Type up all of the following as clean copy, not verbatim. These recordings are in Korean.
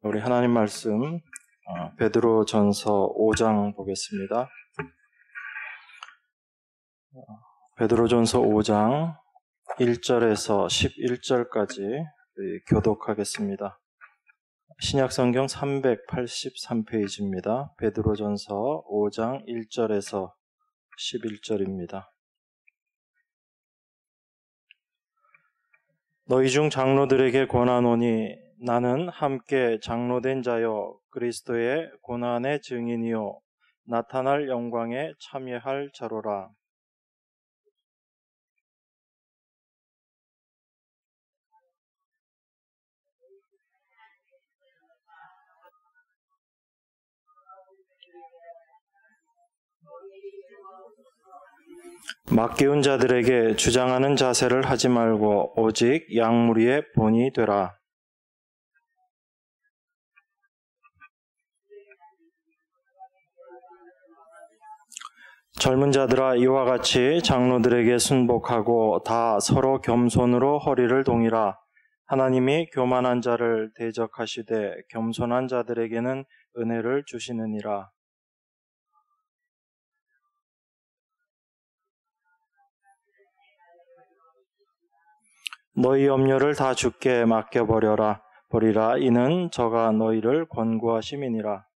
우리 하나님 말씀 베드로전서 5장 보겠습니다. 베드로전서 5장 1절에서 11절까지 교독하겠습니다. 신약성경 383페이지입니다. 베드로전서 5장 1절에서 11절입니다. 너희 중 장로들에게 권하노니 나는 함께 장로된 자여 그리스도의 고난의 증인이요 나타날 영광에 참여할 자로라. 맡기운 자들에게 주장하는 자세를 하지 말고 오직 양무리의 본이 되라. 젊은 자들아 이와 같이 장로들에게 순복하고 다 서로 겸손으로 허리를 동이라. 하나님이 교만한 자를 대적하시되 겸손한 자들에게는 은혜를 주시느니라. 너희 염려를 다 주께 맡겨버리라. 이는 저가 너희를 권고하심이니라.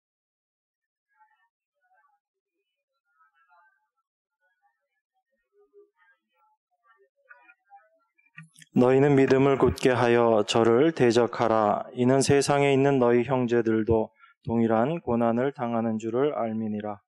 너희는 믿음을 굳게 하여 저를 대적하라. 이는 세상에 있는 너희 형제들도 동일한 고난을 당하는 줄을 알미니라.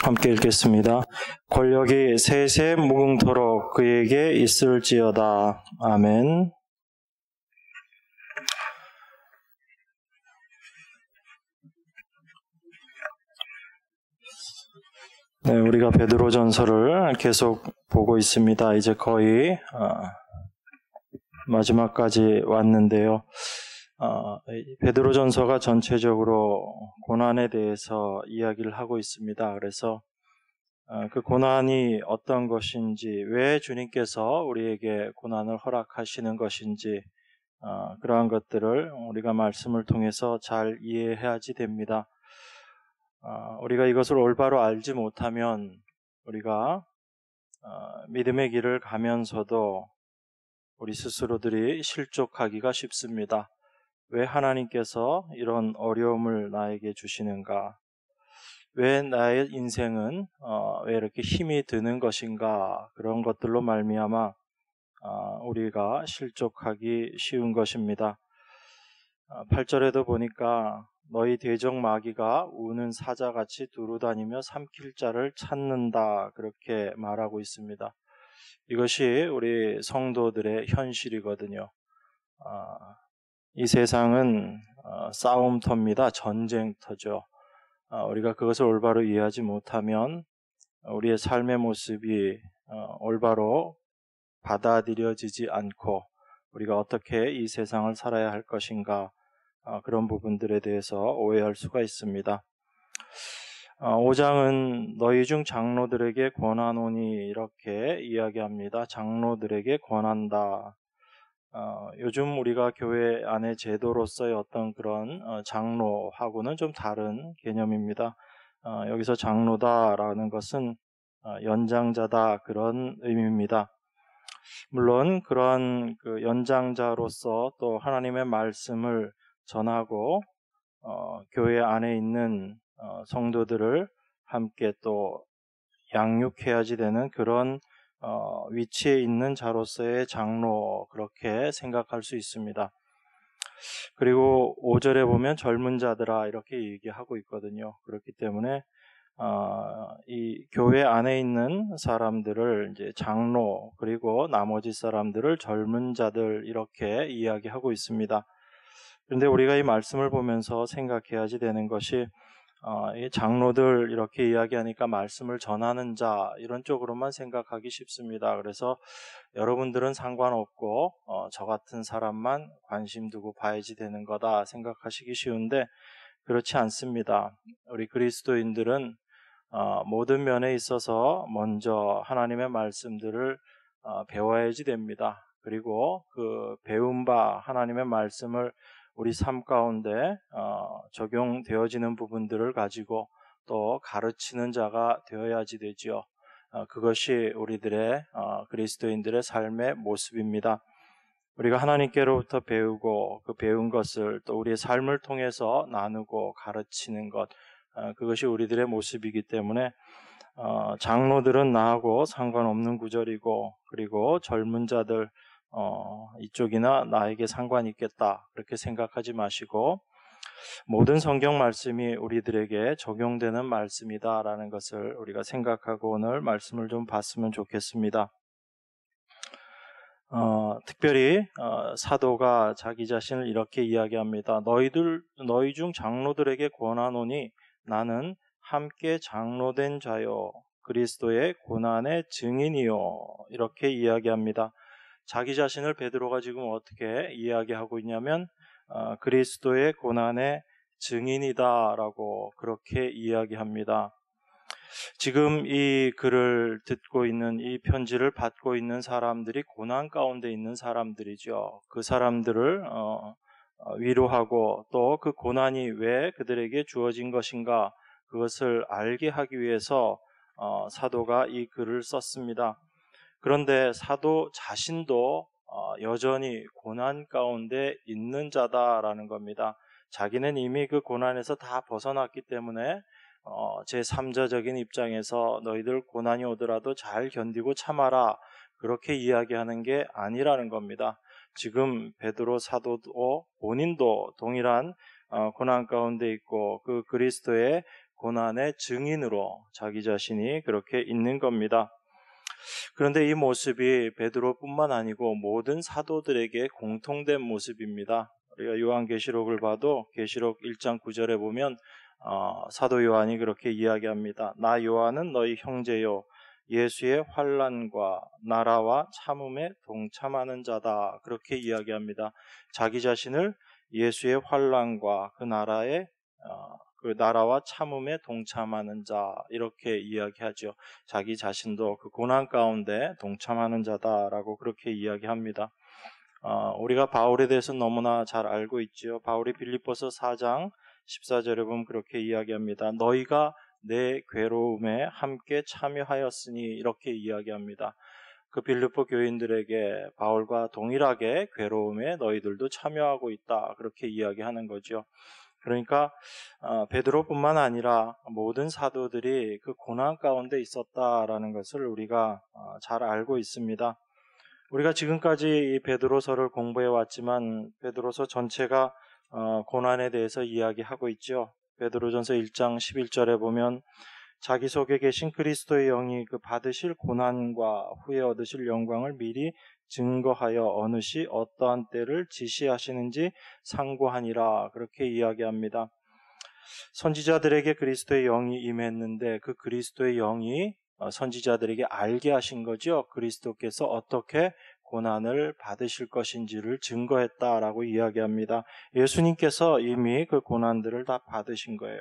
함께 읽겠습니다. 권력이 세세 무궁토록 그에게 있을지어다. 아멘. 네, 우리가 베드로전서를 계속 보고 있습니다. 이제 거의 마지막까지 왔는데요. 베드로전서가 전체적으로 고난에 대해서 이야기를 하고 있습니다. 그래서 그 고난이 어떤 것인지, 왜 주님께서 우리에게 고난을 허락하시는 것인지, 그러한 것들을 우리가 말씀을 통해서 잘 이해해야지 됩니다. 우리가 이것을 올바로 알지 못하면 우리가 믿음의 길을 가면서도 우리 스스로들이 실족하기가 쉽습니다. 왜 하나님께서 이런 어려움을 나에게 주시는가? 왜 나의 인생은 왜 이렇게 힘이 드는 것인가? 그런 것들로 말미암아 우리가 실족하기 쉬운 것입니다. 8절에도 보니까 너희 대적 마귀가 우는 사자같이 두루다니며 삼킬 자를 찾는다, 그렇게 말하고 있습니다. 이것이 우리 성도들의 현실이거든요. 이 세상은 싸움터입니다. 전쟁터죠. 우리가 그것을 올바로 이해하지 못하면 우리의 삶의 모습이 올바로 받아들여지지 않고 우리가 어떻게 이 세상을 살아야 할 것인가, 그런 부분들에 대해서 오해할 수가 있습니다. 5장은 너희 중 장로들에게 권하노니 이렇게 이야기합니다. 장로들에게 권한다. 요즘 우리가 교회 안의 제도로서의 어떤 그런 장로하고는 좀 다른 개념입니다. 여기서 장로다라는 것은 연장자다, 그런 의미입니다. 물론 그런 그 연장자로서 또 하나님의 말씀을 전하고 교회 안에 있는 성도들을 함께 또 양육해야지 되는 그런 위치에 있는 자로서의 장로, 그렇게 생각할 수 있습니다. 그리고 5절에 보면 젊은 자들아 이렇게 얘기하고 있거든요. 그렇기 때문에 이 교회 안에 있는 사람들을 이제 장로, 그리고 나머지 사람들을 젊은 자들, 이렇게 이야기하고 있습니다. 그런데 우리가 이 말씀을 보면서 생각해야지 되는 것이 이 장로들 이렇게 이야기하니까 말씀을 전하는 자 이런 쪽으로만 생각하기 쉽습니다. 그래서 여러분들은 상관없고 저 같은 사람만 관심 두고 봐야지 되는 거다 생각하시기 쉬운데 그렇지 않습니다. 우리 그리스도인들은 모든 면에 있어서 먼저 하나님의 말씀들을 배워야지 됩니다. 그리고 그 배운 바 하나님의 말씀을 우리 삶 가운데 적용되어지는 부분들을 가지고 또 가르치는 자가 되어야지 되지요. 그것이 우리들의 그리스도인들의 삶의 모습입니다. 우리가 하나님께로부터 배우고 그 배운 것을 또 우리의 삶을 통해서 나누고 가르치는 것, 그것이 우리들의 모습이기 때문에 장로들은 나하고 상관없는 구절이고 그리고 젊은 자들 이쪽이나 나에게 상관이 있겠다 그렇게 생각하지 마시고 모든 성경 말씀이 우리들에게 적용되는 말씀이다라는 것을 우리가 생각하고 오늘 말씀을 좀 봤으면 좋겠습니다. 특별히 사도가 자기 자신을 이렇게 이야기합니다. 너희 중 장로들에게 권하노니 나는 함께 장로된 자요 그리스도의 고난의 증인이요 이렇게 이야기합니다. 자기 자신을 베드로가 지금 어떻게 이야기하고 있냐면 그리스도의 고난의 증인이다라고 그렇게 이야기합니다. 지금 이 글을 듣고 있는 이 편지를 받고 있는 사람들이 고난 가운데 있는 사람들이죠. 그 사람들을 위로하고 또 그 고난이 왜 그들에게 주어진 것인가 그것을 알게 하기 위해서 사도가 이 글을 썼습니다. 그런데 사도 자신도 여전히 고난 가운데 있는 자다라는 겁니다. 자기는 이미 그 고난에서 다 벗어났기 때문에 제3자적인 입장에서 너희들 고난이 오더라도 잘 견디고 참아라 그렇게 이야기하는 게 아니라는 겁니다. 지금 베드로 사도도 본인도 동일한 고난 가운데 있고 그 그리스도의 고난의 증인으로 자기 자신이 그렇게 있는 겁니다. 그런데 이 모습이 베드로뿐만 아니고 모든 사도들에게 공통된 모습입니다. 우리가 요한계시록을 봐도 계시록 1장 9절에 보면 사도 요한이 그렇게 이야기합니다. 나 요한은 너희 형제요 예수의 환난과 나라와 참음에 동참하는 자다 그렇게 이야기합니다. 자기 자신을 예수의 환난과 그 나라와 참음에 동참하는 자 이렇게 이야기하죠. 자기 자신도 그 고난 가운데 동참하는 자다라고 그렇게 이야기합니다. 우리가 바울에 대해서 너무나 잘 알고 있죠. 바울이 빌립보서 4장 14절에 보면 그렇게 이야기합니다. 너희가 내 괴로움에 함께 참여하였으니 이렇게 이야기합니다. 그 빌립보 교인들에게 바울과 동일하게 괴로움에 너희들도 참여하고 있다 그렇게 이야기하는 거죠. 그러니까 베드로뿐만 아니라 모든 사도들이 그 고난 가운데 있었다라는 것을 우리가 잘 알고 있습니다. 우리가 지금까지 이 베드로서를 공부해 왔지만 베드로서 전체가 고난에 대해서 이야기하고 있죠. 베드로전서 1장 11절에 보면 자기 속에 계신 그리스도의 영이 그 받으실 고난과 후에 얻으실 영광을 미리 증거하여 어느 시 어떠한 때를 지시하시는지 상고하니라 그렇게 이야기합니다. 선지자들에게 그리스도의 영이 임했는데 그 그리스도의 영이 선지자들에게 알게 하신 거죠. 그리스도께서 어떻게 고난을 받으실 것인지를 증거했다라고 이야기합니다. 예수님께서 이미 그 고난들을 다 받으신 거예요.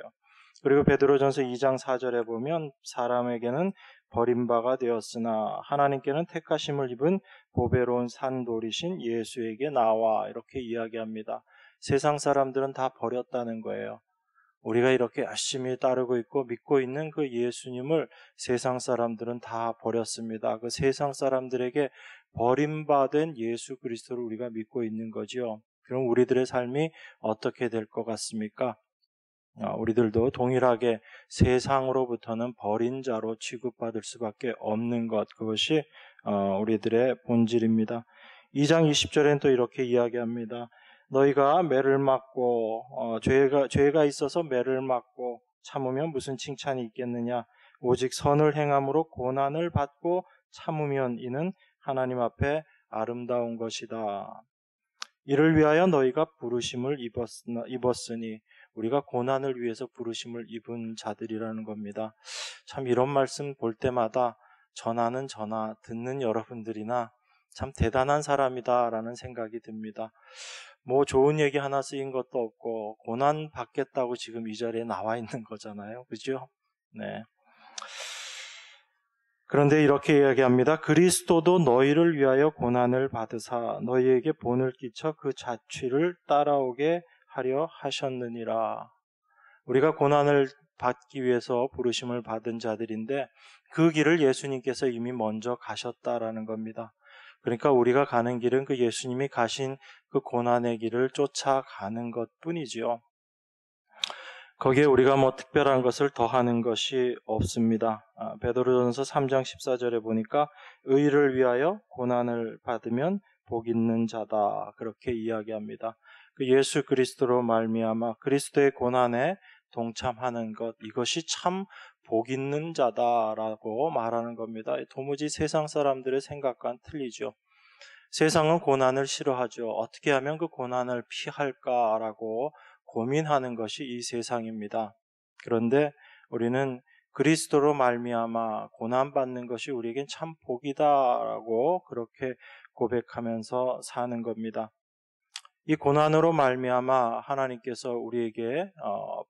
그리고 베드로전서 2장 4절에 보면 사람에게는 버림바가 되었으나 하나님께는 택하심을 입은 보배로운 산돌이신 예수에게 나와 이렇게 이야기합니다. 세상 사람들은 다 버렸다는 거예요. 우리가 이렇게 열심히 따르고 있고 믿고 있는 그 예수님을 세상 사람들은 다 버렸습니다. 그 세상 사람들에게 버림받은 예수 그리스도를 우리가 믿고 있는 거죠. 그럼 우리들의 삶이 어떻게 될 것 같습니까? 우리들도 동일하게 세상으로부터는 버린 자로 취급받을 수밖에 없는 것, 그것이 우리들의 본질입니다. 2장 20절에는 또 이렇게 이야기합니다. 너희가 매를 맞고 죄가 있어서 매를 맞고 참으면 무슨 칭찬이 있겠느냐? 오직 선을 행함으로 고난을 받고 참으면 이는 하나님 앞에 아름다운 것이다. 이를 위하여 너희가 부르심을 입었으니 우리가 고난을 위해서 부르심을 입은 자들이라는 겁니다. 참 이런 말씀 볼 때마다 전하는 저나 듣는 여러분들이나 참 대단한 사람이다라는 생각이 듭니다. 뭐 좋은 얘기 하나 쓰인 것도 없고 고난 받겠다고 지금 이 자리에 나와 있는 거잖아요. 그죠? 네. 그런데 이렇게 이야기합니다. 그리스도도 너희를 위하여 고난을 받으사 너희에게 본을 끼쳐 그 자취를 따라오게 하려 하셨느니라. 우리가 고난을 받기 위해서 부르심을 받은 자들인데 그 길을 예수님께서 이미 먼저 가셨다라는 겁니다. 그러니까 우리가 가는 길은 그 예수님이 가신 그 고난의 길을 쫓아가는 것뿐이지요. 거기에 우리가 뭐 특별한 것을 더하는 것이 없습니다. 베드로전서 3장 14절에 보니까 의를 위하여 고난을 받으면 복 있는 자다 그렇게 이야기합니다. 그 예수 그리스도로 말미암아 그리스도의 고난에 동참하는 것 이것이 참 복 있는 자다라고 말하는 겁니다. 도무지 세상 사람들의 생각과는 틀리죠. 세상은 고난을 싫어하죠. 어떻게 하면 그 고난을 피할까라고 고민하는 것이 이 세상입니다. 그런데 우리는 그리스도로 말미암아 고난받는 것이 우리에겐 참 복이다라고 그렇게 고백하면서 사는 겁니다. 이 고난으로 말미암아 하나님께서 우리에게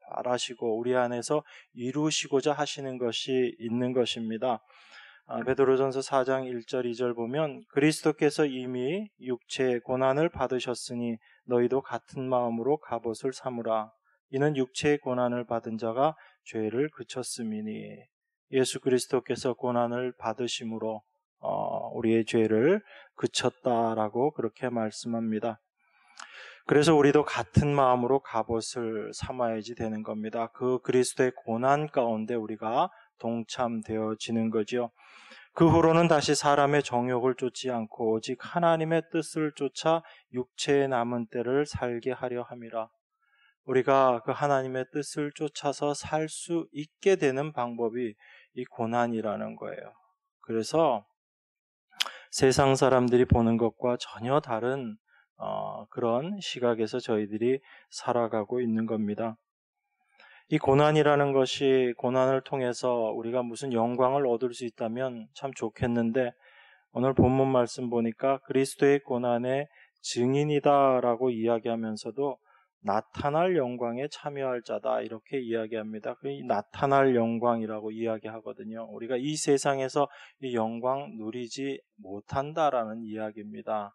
바라시고 우리 안에서 이루시고자 하시는 것이 있는 것입니다. 베드로전서 4장 1절 2절 보면 그리스도께서 이미 육체의 고난을 받으셨으니 너희도 같은 마음으로 갑옷을 삼으라. 이는 육체의 고난을 받은 자가 죄를 그쳤음이니. 예수 그리스도께서 고난을 받으심으로 우리의 죄를 그쳤다라고 그렇게 말씀합니다. 그래서 우리도 같은 마음으로 갑옷을 삼아야지 되는 겁니다. 그 그리스도의 고난 가운데 우리가 동참되어지는 거죠. 그 후로는 다시 사람의 정욕을 쫓지 않고 오직 하나님의 뜻을 쫓아 육체의 남은 때를 살게 하려 함이라. 우리가 그 하나님의 뜻을 쫓아서 살 수 있게 되는 방법이 이 고난이라는 거예요. 그래서 세상 사람들이 보는 것과 전혀 다른 그런 시각에서 저희들이 살아가고 있는 겁니다. 이 고난이라는 것이 고난을 통해서 우리가 무슨 영광을 얻을 수 있다면 참 좋겠는데 오늘 본문 말씀 보니까 그리스도의 고난의 증인이다라고 이야기하면서도 나타날 영광에 참여할 자다 이렇게 이야기합니다. 이 나타날 영광이라고 이야기하거든요. 우리가 이 세상에서 이 영광 누리지 못한다라는 이야기입니다.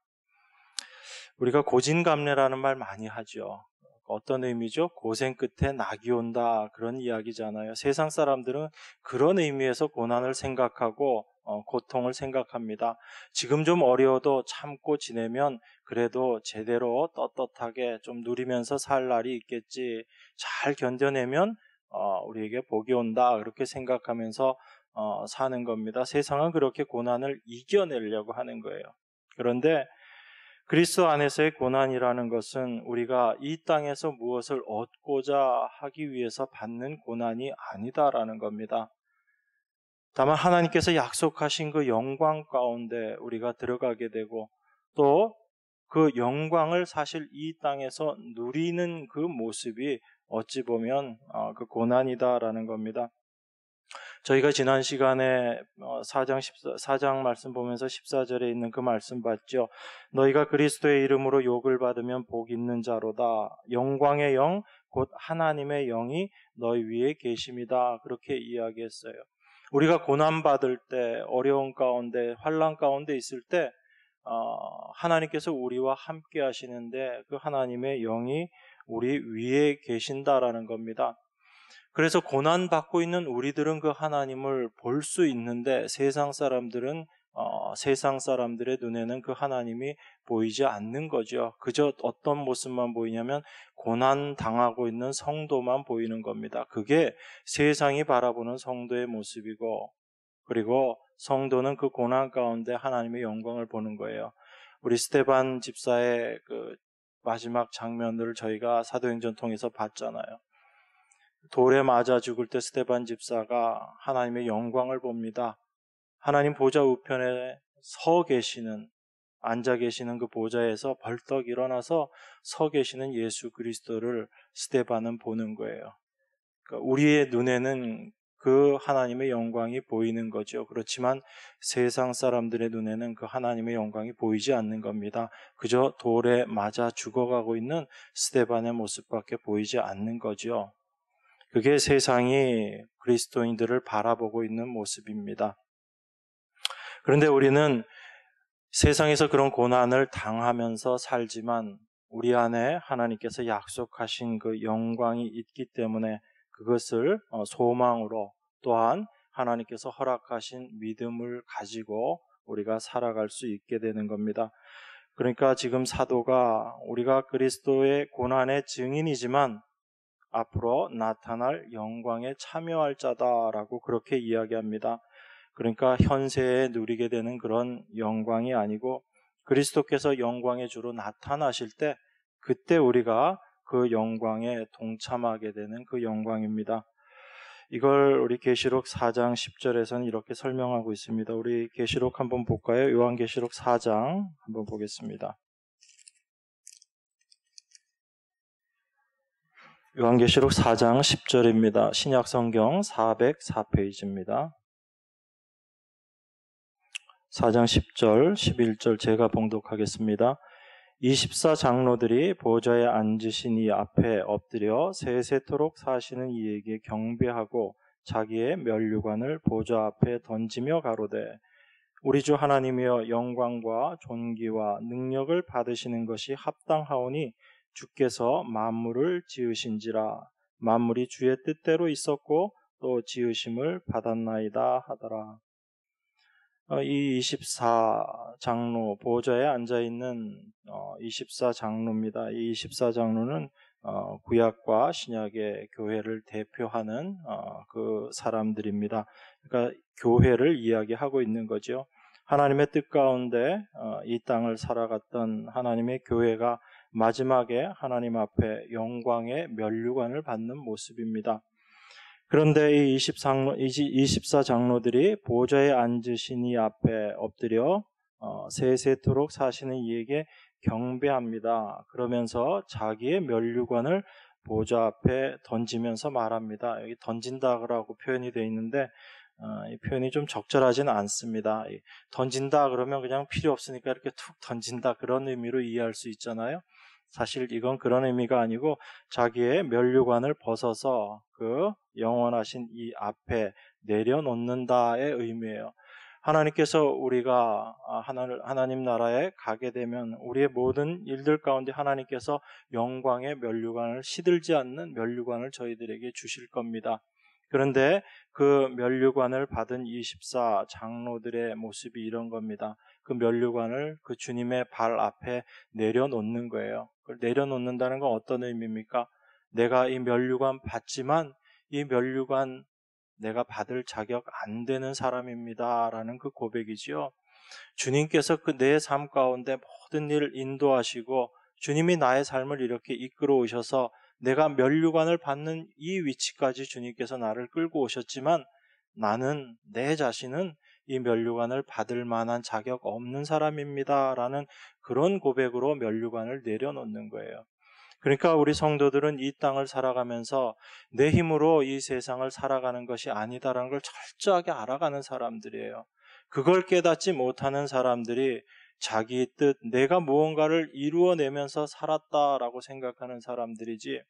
우리가 고진감래라는 말 많이 하죠. 어떤 의미죠? 고생 끝에 낙이 온다 그런 이야기잖아요. 세상 사람들은 그런 의미에서 고난을 생각하고 고통을 생각합니다. 지금 좀 어려워도 참고 지내면 그래도 제대로 떳떳하게 좀 누리면서 살 날이 있겠지. 잘 견뎌내면 우리에게 복이 온다 그렇게 생각하면서 사는 겁니다. 세상은 그렇게 고난을 이겨내려고 하는 거예요. 그런데 그리스도 안에서의 고난이라는 것은 우리가 이 땅에서 무엇을 얻고자 하기 위해서 받는 고난이 아니다라는 겁니다. 다만 하나님께서 약속하신 그 영광 가운데 우리가 들어가게 되고 또 그 영광을 사실 이 땅에서 누리는 그 모습이 어찌 보면 그 고난이다라는 겁니다. 저희가 지난 시간에 4장 말씀 보면서 14절에 있는 그 말씀 봤죠. 너희가 그리스도의 이름으로 욕을 받으면 복 있는 자로다. 영광의 영, 곧 하나님의 영이 너희 위에 계심이다. 그렇게 이야기했어요. 우리가 고난받을 때, 어려운 가운데, 환난 가운데 있을 때 하나님께서 우리와 함께 하시는데 그 하나님의 영이 우리 위에 계신다라는 겁니다. 그래서 고난받고 있는 우리들은 그 하나님을 볼 수 있는데 세상 사람들은 세상 사람들의 눈에는 그 하나님이 보이지 않는 거죠. 그저 어떤 모습만 보이냐면 고난 당하고 있는 성도만 보이는 겁니다. 그게 세상이 바라보는 성도의 모습이고 그리고 성도는 그 고난 가운데 하나님의 영광을 보는 거예요. 우리 스데반 집사의 그 마지막 장면들을 저희가 사도행전 통해서 봤잖아요. 돌에 맞아 죽을 때 스데반 집사가 하나님의 영광을 봅니다. 하나님 보좌 우편에 서 계시는 앉아 계시는 그 보좌에서 벌떡 일어나서 서 계시는 예수 그리스도를 스데반은 보는 거예요. 그러니까 우리의 눈에는 그 하나님의 영광이 보이는 거죠. 그렇지만 세상 사람들의 눈에는 그 하나님의 영광이 보이지 않는 겁니다. 그저 돌에 맞아 죽어가고 있는 스데반의 모습밖에 보이지 않는 거죠. 그게 세상이 그리스도인들을 바라보고 있는 모습입니다. 그런데 우리는 세상에서 그런 고난을 당하면서 살지만 우리 안에 하나님께서 약속하신 그 영광이 있기 때문에 그것을 소망으로 또한 하나님께서 허락하신 믿음을 가지고 우리가 살아갈 수 있게 되는 겁니다. 그러니까 지금 사도가 우리가 그리스도의 고난의 증인이지만 앞으로 나타날 영광에 참여할 자다라고 그렇게 이야기합니다. 그러니까 현세에 누리게 되는 그런 영광이 아니고 그리스도께서 영광의 주로 나타나실 때 그때 우리가 그 영광에 동참하게 되는 그 영광입니다. 이걸 우리 계시록 4장 10절에서는 이렇게 설명하고 있습니다. 우리 계시록 한번 볼까요? 요한계시록 4장 한번 보겠습니다. 요한계시록 4장 10절입니다. 신약성경 404페이지입니다. 4장 10절, 11절 제가 봉독하겠습니다. 24장로들이 보좌에 앉으신 이 앞에 엎드려 세세토록 사시는 이에게 경배하고 자기의 면류관을 보좌 앞에 던지며 가로되 우리 주 하나님이여 영광과 존귀와 능력을 받으시는 것이 합당하오니 주께서 만물을 지으신지라 만물이 주의 뜻대로 있었고 또 지으심을 받았나이다 하더라. 이 24장로 보좌에 앉아있는 24장로입니다. 이 24장로는 구약과 신약의 교회를 대표하는 그 사람들입니다. 그러니까 교회를 이야기하고 있는 거죠. 하나님의 뜻 가운데 이 땅을 살아갔던 하나님의 교회가 마지막에 하나님 앞에 영광의 면류관을 받는 모습입니다. 그런데 이 24장로들이 보좌에 앉으신 이 앞에 엎드려 세세토록 사시는 이에게 경배합니다. 그러면서 자기의 면류관을 보좌 앞에 던지면서 말합니다. 여기 던진다라고 표현이 되어 있는데 이 표현이 좀 적절하지는 않습니다. 던진다 그러면 그냥 필요 없으니까 이렇게 툭 던진다 그런 의미로 이해할 수 있잖아요. 사실 이건 그런 의미가 아니고 자기의 면류관을 벗어서 그 영원하신 이 앞에 내려놓는다의 의미예요. 하나님께서 우리가 하나님 나라에 가게 되면 우리의 모든 일들 가운데 하나님께서 영광의 면류관을 시들지 않는 면류관을 저희들에게 주실 겁니다. 그런데 그 면류관을 받은 24장로들의 모습이 이런 겁니다. 그 면류관을 그 주님의 발 앞에 내려놓는 거예요. 그걸 내려놓는다는 건 어떤 의미입니까? 내가 이 면류관 받지만 이 면류관 내가 받을 자격 안 되는 사람입니다. 라는 그 고백이지요. 주님께서 그 내 삶 가운데 모든 일을 인도하시고 주님이 나의 삶을 이렇게 이끌어 오셔서 내가 면류관을 받는 이 위치까지 주님께서 나를 끌고 오셨지만 나는 내 자신은 이 면류관을 받을 만한 자격 없는 사람입니다. 라는 그런 고백으로 면류관을 내려놓는 거예요. 그러니까 우리 성도들은 이 땅을 살아가면서 내 힘으로 이 세상을 살아가는 것이 아니다라는 걸 철저하게 알아가는 사람들이에요. 그걸 깨닫지 못하는 사람들이 자기 뜻, 내가 무언가를 이루어내면서 살았다라고 생각하는 사람들이지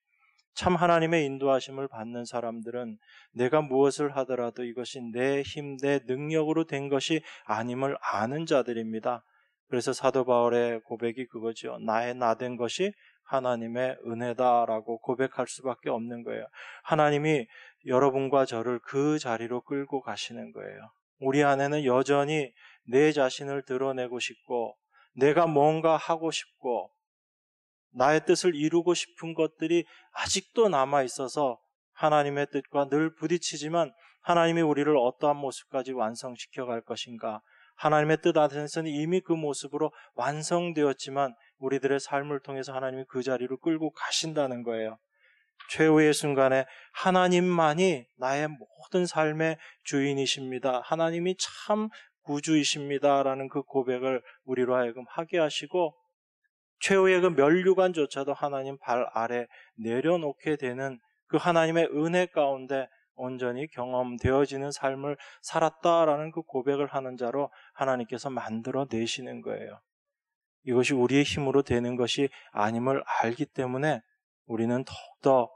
참 하나님의 인도하심을 받는 사람들은 내가 무엇을 하더라도 이것이 내 힘, 내 능력으로 된 것이 아님을 아는 자들입니다. 그래서 사도 바울의 고백이 그거죠. 나의 나된 것이 하나님의 은혜다라고 고백할 수밖에 없는 거예요. 하나님이 여러분과 저를 그 자리로 끌고 가시는 거예요. 우리 안에는 여전히 내 자신을 드러내고 싶고 내가 뭔가 하고 싶고 나의 뜻을 이루고 싶은 것들이 아직도 남아있어서 하나님의 뜻과 늘 부딪히지만 하나님이 우리를 어떠한 모습까지 완성시켜 갈 것인가? 하나님의 뜻 안에서는 이미 그 모습으로 완성되었지만 우리들의 삶을 통해서 하나님이 그 자리로 끌고 가신다는 거예요. 최후의 순간에 하나님만이 나의 모든 삶의 주인이십니다. 하나님이 참 구주이십니다라는 그 고백을 우리로 하여금 하게 하시고 최후의 그 면류관조차도 하나님 발 아래 내려놓게 되는 그 하나님의 은혜 가운데 온전히 경험되어지는 삶을 살았다라는 그 고백을 하는 자로 하나님께서 만들어 내시는 거예요. 이것이 우리의 힘으로 되는 것이 아님을 알기 때문에 우리는 더욱더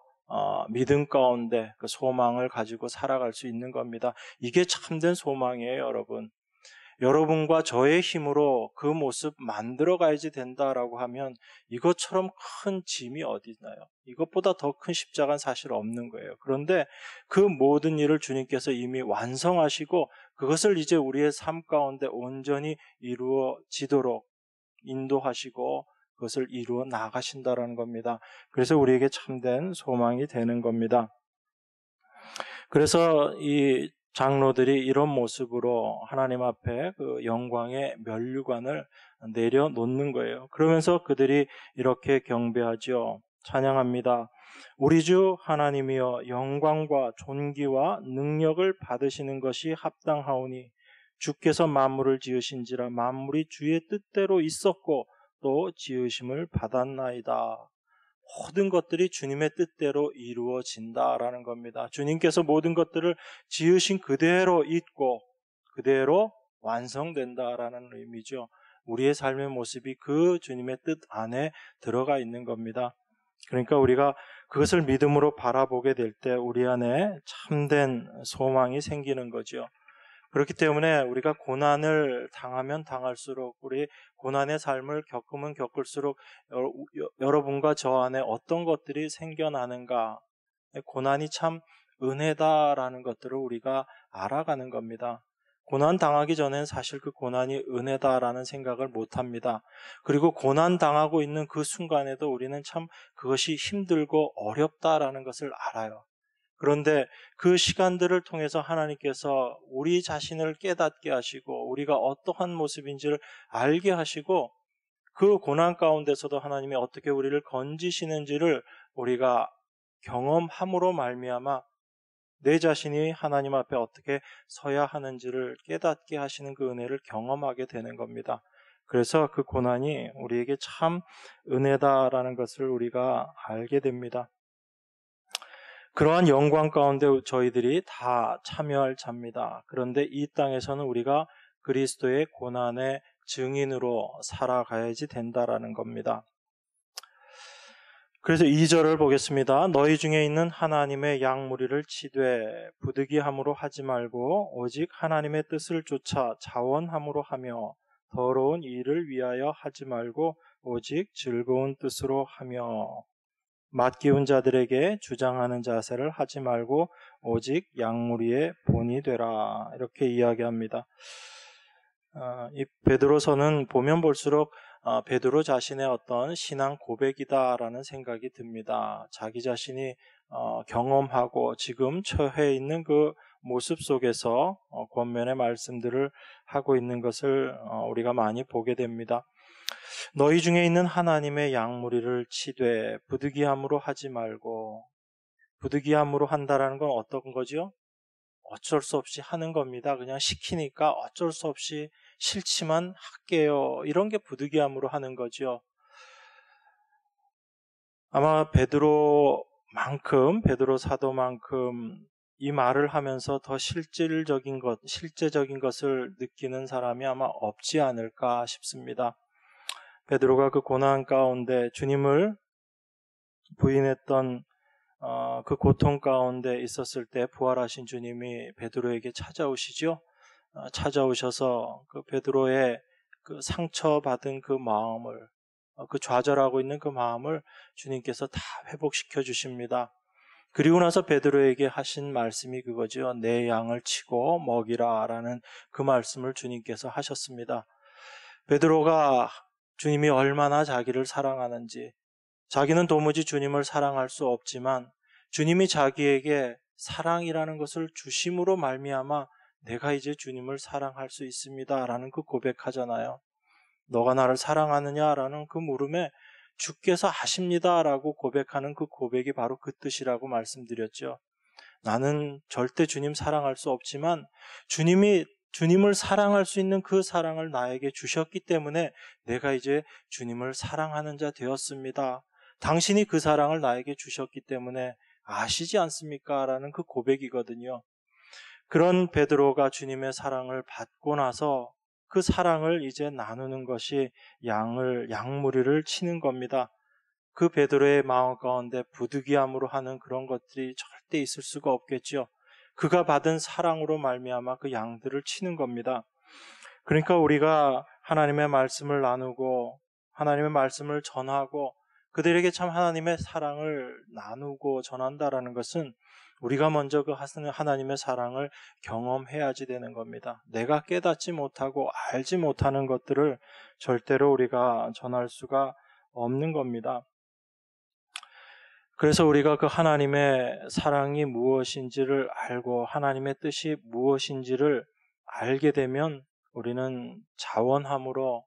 믿음 가운데 그 소망을 가지고 살아갈 수 있는 겁니다. 이게 참된 소망이에요, 여러분. 여러분과 저의 힘으로 그 모습 만들어 가야지 된다라고 하면 이것처럼 큰 짐이 어디 있나요? 이것보다 더 큰 십자가는 사실 없는 거예요. 그런데 그 모든 일을 주님께서 이미 완성하시고 그것을 이제 우리의 삶 가운데 온전히 이루어지도록 인도하시고 그것을 이루어 나가신다라는 겁니다. 그래서 우리에게 참된 소망이 되는 겁니다. 그래서 이 장로들이 이런 모습으로 하나님 앞에 그 영광의 면류관을 내려놓는 거예요. 그러면서 그들이 이렇게 경배하죠. 찬양합니다. 우리 주 하나님이여 영광과 존귀와 능력을 받으시는 것이 합당하오니 주께서 만물을 지으신지라 만물이 주의 뜻대로 있었고 또 지으심을 받았나이다. 모든 것들이 주님의 뜻대로 이루어진다라는 겁니다. 주님께서 모든 것들을 지으신 그대로 있고 그대로 완성된다라는 의미죠. 우리의 삶의 모습이 그 주님의 뜻 안에 들어가 있는 겁니다. 그러니까 우리가 그것을 믿음으로 바라보게 될 때 우리 안에 참된 소망이 생기는 거죠. 그렇기 때문에 우리가 고난을 당하면 당할수록 우리 고난의 삶을 겪으면 겪을수록 여러분과 저 안에 어떤 것들이 생겨나는가, 고난이 참 은혜다라는 것들을 우리가 알아가는 겁니다. 고난 당하기 전엔 사실 그 고난이 은혜다라는 생각을 못합니다. 그리고 고난 당하고 있는 그 순간에도 우리는 참 그것이 힘들고 어렵다라는 것을 알아요. 그런데 그 시간들을 통해서 하나님께서 우리 자신을 깨닫게 하시고 우리가 어떠한 모습인지를 알게 하시고 그 고난 가운데서도 하나님이 어떻게 우리를 건지시는지를 우리가 경험함으로 말미암아 내 자신이 하나님 앞에 어떻게 서야 하는지를 깨닫게 하시는 그 은혜를 경험하게 되는 겁니다. 그래서 그 고난이 우리에게 참 은혜다라는 것을 우리가 알게 됩니다. 그러한 영광 가운데 저희들이 다 참여할 자입니다. 그런데 이 땅에서는 우리가 그리스도의 고난의 증인으로 살아가야지 된다라는 겁니다. 그래서 2절을 보겠습니다. 너희 중에 있는 하나님의 양무리를 치되 부득이함으로 하지 말고 오직 하나님의 뜻을 쫓아 자원함으로 하며 더러운 일을 위하여 하지 말고 오직 즐거운 뜻으로 하며 맡기운 자들에게 주장하는 자세를 하지 말고 오직 양무리의 본이 되라. 이렇게 이야기합니다. 이 베드로서는 보면 볼수록 베드로 자신의 어떤 신앙 고백이다라는 생각이 듭니다. 자기 자신이 경험하고 지금 처해 있는 그 모습 속에서 권면의 말씀들을 하고 있는 것을 우리가 많이 보게 됩니다. 너희 중에 있는 하나님의 양무리를 치되 부득이함으로 하지 말고, 부득이함으로 한다라는 건 어떤 거죠? 어쩔 수 없이 하는 겁니다. 그냥 시키니까 어쩔 수 없이 싫지만 할게요. 이런 게 부득이함으로 하는 거죠. 아마 베드로 사도만큼 이 말을 하면서 더 실제적인 것을 느끼는 사람이 아마 없지 않을까 싶습니다. 베드로가 그 고난 가운데 주님을 부인했던 그 고통 가운데 있었을 때 부활하신 주님이 베드로에게 찾아오시죠. 찾아오셔서 그 베드로의 그 상처받은 그 마음을, 그 좌절하고 있는 그 마음을 주님께서 다 회복시켜 주십니다. 그리고 나서 베드로에게 하신 말씀이 그거죠. 내 양을 치고 먹이라 라는 그 말씀을 주님께서 하셨습니다. 베드로가 주님이 얼마나 자기를 사랑하는지, 자기는 도무지 주님을 사랑할 수 없지만 주님이 자기에게 사랑이라는 것을 주심으로 말미암아 내가 이제 주님을 사랑할 수 있습니다 라는 그 고백하잖아요. 너가 나를 사랑하느냐라는 그 물음에 주께서 아십니다 라고 고백하는 그 고백이 바로 그 뜻이라고 말씀드렸죠. 나는 절대 주님 사랑할 수 없지만 주님이 주님을 사랑할 수 있는 그 사랑을 나에게 주셨기 때문에 내가 이제 주님을 사랑하는 자 되었습니다. 당신이 그 사랑을 나에게 주셨기 때문에 아시지 않습니까? 라는 그 고백이거든요. 그런 베드로가 주님의 사랑을 받고 나서 그 사랑을 이제 나누는 것이 양무리를 치는 겁니다. 그 베드로의 마음 가운데 부득이함으로 하는 그런 것들이 절대 있을 수가 없겠죠. 그가 받은 사랑으로 말미암아 그 양들을 치는 겁니다. 그러니까 우리가 하나님의 말씀을 나누고 하나님의 말씀을 전하고 그들에게 참 하나님의 사랑을 나누고 전한다라는 것은 우리가 먼저 그 하나님의 사랑을 경험해야지 되는 겁니다. 내가 깨닫지 못하고 알지 못하는 것들을 절대로 우리가 전할 수가 없는 겁니다. 그래서 우리가 그 하나님의 사랑이 무엇인지를 알고 하나님의 뜻이 무엇인지를 알게 되면 우리는 자원함으로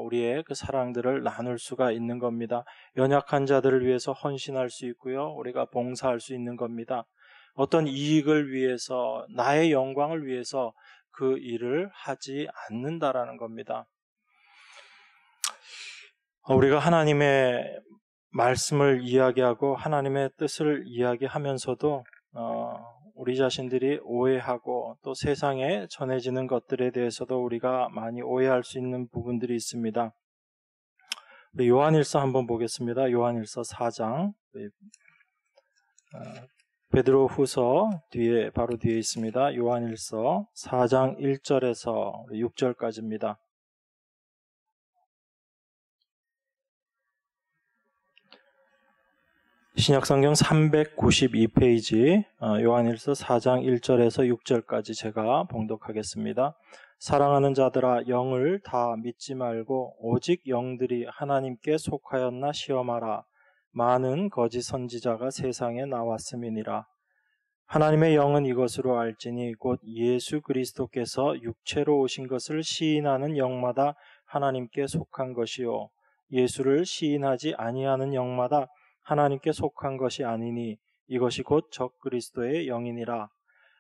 우리의 그 사랑들을 나눌 수가 있는 겁니다. 연약한 자들을 위해서 헌신할 수 있고요. 우리가 봉사할 수 있는 겁니다. 어떤 이익을 위해서, 나의 영광을 위해서 그 일을 하지 않는다라는 겁니다. 우리가 하나님의 말씀을 이야기하고 하나님의 뜻을 이야기하면서도 우리 자신들이 오해하고 또 세상에 전해지는 것들에 대해서도 우리가 많이 오해할 수 있는 부분들이 있습니다. 우리 요한일서 한번 보겠습니다. 요한일서 4장 베드로후서 바로 뒤에 있습니다. 요한일서 4장 1절에서 6절까지입니다. 신약성경 392페이지 요한일서 4장 1절에서 6절까지 제가 봉독하겠습니다. 사랑하는 자들아, 영을 다 믿지 말고 오직 영들이 하나님께 속하였나 시험하라. 많은 거짓 선지자가 세상에 나왔음이니라. 하나님의 영은 이것으로 알지니 곧 예수 그리스도께서 육체로 오신 것을 시인하는 영마다 하나님께 속한 것이요 예수를 시인하지 아니하는 영마다 하나님께 속한 것이 아니니 이것이 곧 적그리스도의 영이니라.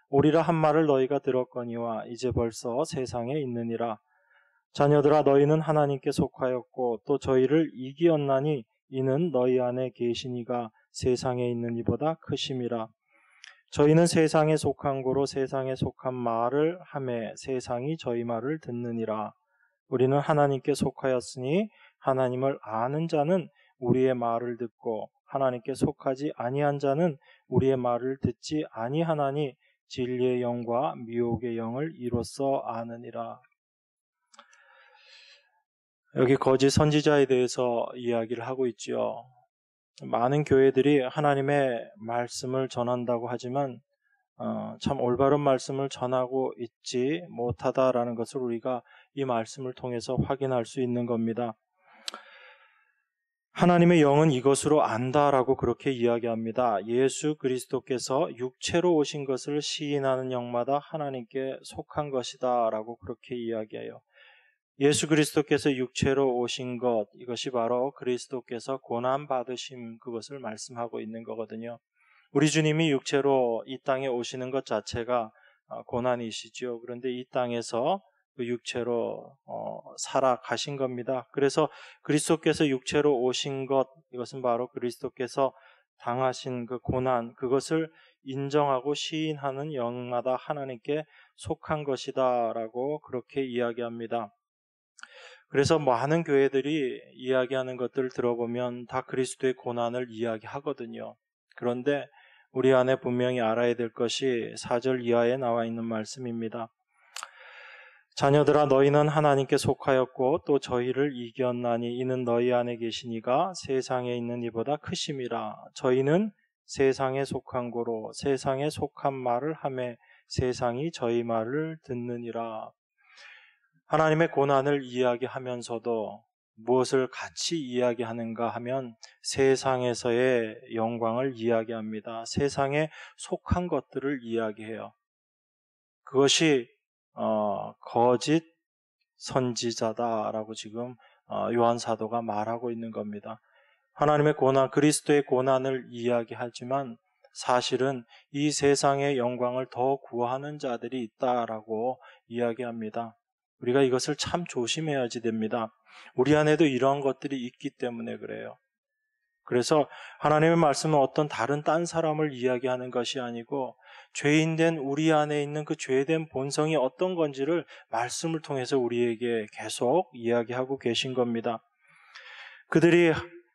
오리라 한 말을 너희가 들었거니와 이제 벌써 세상에 있느니라. 자녀들아, 너희는 하나님께 속하였고 또 저희를 이기었나니 이는 너희 안에 계시니가 세상에 있는 이보다 크심이라. 저희는 세상에 속한 고로 세상에 속한 말을 하매 세상이 저희 말을 듣느니라. 우리는 하나님께 속하였으니 하나님을 아는 자는 우리의 말을 듣고 하나님께 속하지 아니한 자는 우리의 말을 듣지 아니하나니 진리의 영과 미혹의 영을 이로써 아느니라. 여기 거짓 선지자에 대해서 이야기를 하고 있지요. 많은 교회들이 하나님의 말씀을 전한다고 하지만 참 올바른 말씀을 전하고 있지 못하다라는 것을 우리가 이 말씀을 통해서 확인할 수 있는 겁니다. 하나님의 영은 이것으로 안다라고 그렇게 이야기합니다. 예수 그리스도께서 육체로 오신 것을 시인하는 영마다 하나님께 속한 것이다 라고 그렇게 이야기해요. 예수 그리스도께서 육체로 오신 것, 이것이 바로 그리스도께서 고난받으심, 그것을 말씀하고 있는 거거든요. 우리 주님이 육체로 이 땅에 오시는 것 자체가 고난이시죠. 그런데 이 땅에서 그 육체로 살아가신 겁니다. 그래서 그리스도께서 육체로 오신 것, 이것은 바로 그리스도께서 당하신 그 고난, 그것을 인정하고 시인하는 영마다 하나님께 속한 것이다 라고 그렇게 이야기합니다. 그래서 많은 교회들이 이야기하는 것들을 들어보면 다 그리스도의 고난을 이야기하거든요. 그런데 우리 안에 분명히 알아야 될 것이 4절 이하에 나와 있는 말씀입니다. 자녀들아, 너희는 하나님께 속하였고 또 저희를 이겼나니 이는 너희 안에 계시니가 세상에 있는 이보다 크심이라. 저희는 세상에 속한 고로 세상에 속한 말을 하매 세상이 저희 말을 듣느니라. 하나님의 고난을 이야기하면서도 무엇을 같이 이야기하는가 하면 세상에서의 영광을 이야기합니다. 세상에 속한 것들을 이야기해요. 그것이 거짓 선지자다라고 지금 요한 사도가 말하고 있는 겁니다. 하나님의 고난, 그리스도의 고난을 이야기하지만 사실은 이 세상의 영광을 더 구하는 자들이 있다라고 이야기합니다. 우리가 이것을 참 조심해야지 됩니다. 우리 안에도 이러한 것들이 있기 때문에 그래요. 그래서 하나님의 말씀은 어떤 다른 딴 사람을 이야기하는 것이 아니고 죄인된 우리 안에 있는 그 죄된 본성이 어떤 건지를 말씀을 통해서 우리에게 계속 이야기하고 계신 겁니다. 그들이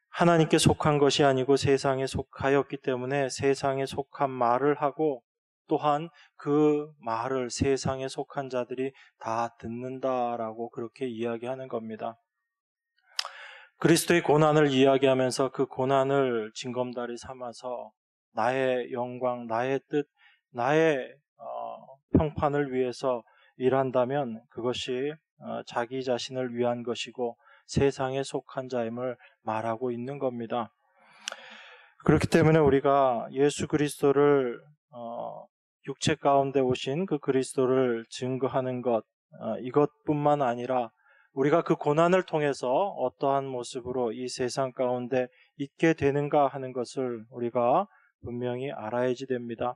하나님께 속한 것이 아니고 세상에 속하였기 때문에 세상에 속한 말을 하고 또한 그 말을 세상에 속한 자들이 다 듣는다라고 그렇게 이야기하는 겁니다. 그리스도의 고난을 이야기하면서 그 고난을 징검다리 삼아서 나의 영광, 나의 뜻, 나의 평판을 위해서 일한다면 그것이 자기 자신을 위한 것이고 세상에 속한 자임을 말하고 있는 겁니다. 그렇기 때문에 우리가 예수 그리스도를 육체 가운데 오신 그 그리스도를 증거하는 것, 이것뿐만 아니라 우리가 그 고난을 통해서 어떠한 모습으로 이 세상 가운데 있게 되는가 하는 것을 우리가 분명히 알아야지 됩니다.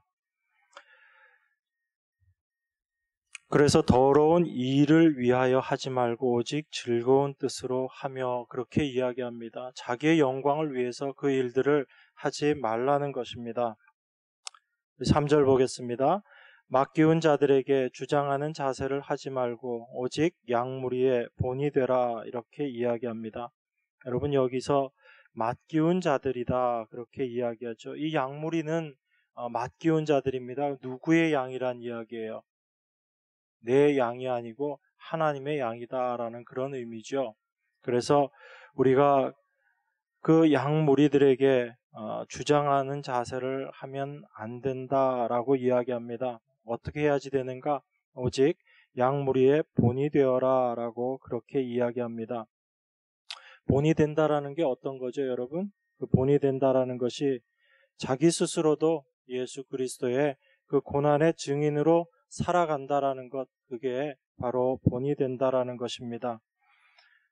그래서 더러운 일을 위하여 하지 말고 오직 즐거운 뜻으로 하며 그렇게 이야기합니다. 자기의 영광을 위해서 그 일들을 하지 말라는 것입니다. 3절 보겠습니다. 맡기운 자들에게 주장하는 자세를 하지 말고 오직 양무리의 본이 되라 이렇게 이야기합니다. 여러분 여기서 맡기운 자들이다 그렇게 이야기하죠. 이 양무리는 맡기운 자들입니다. 누구의 양이란 이야기예요? 내 양이 아니고 하나님의 양이다라는 그런 의미죠. 그래서 우리가 그 양무리들에게 주장하는 자세를 하면 안 된다라고 이야기합니다. 어떻게 해야지 되는가? 오직 양무리의 본이 되어라 라고 그렇게 이야기합니다. 본이 된다라는 게 어떤 거죠, 여러분? 그 본이 된다라는 것이 자기 스스로도 예수 그리스도의 그 고난의 증인으로 살아간다라는 것, 그게 바로 본이 된다라는 것입니다.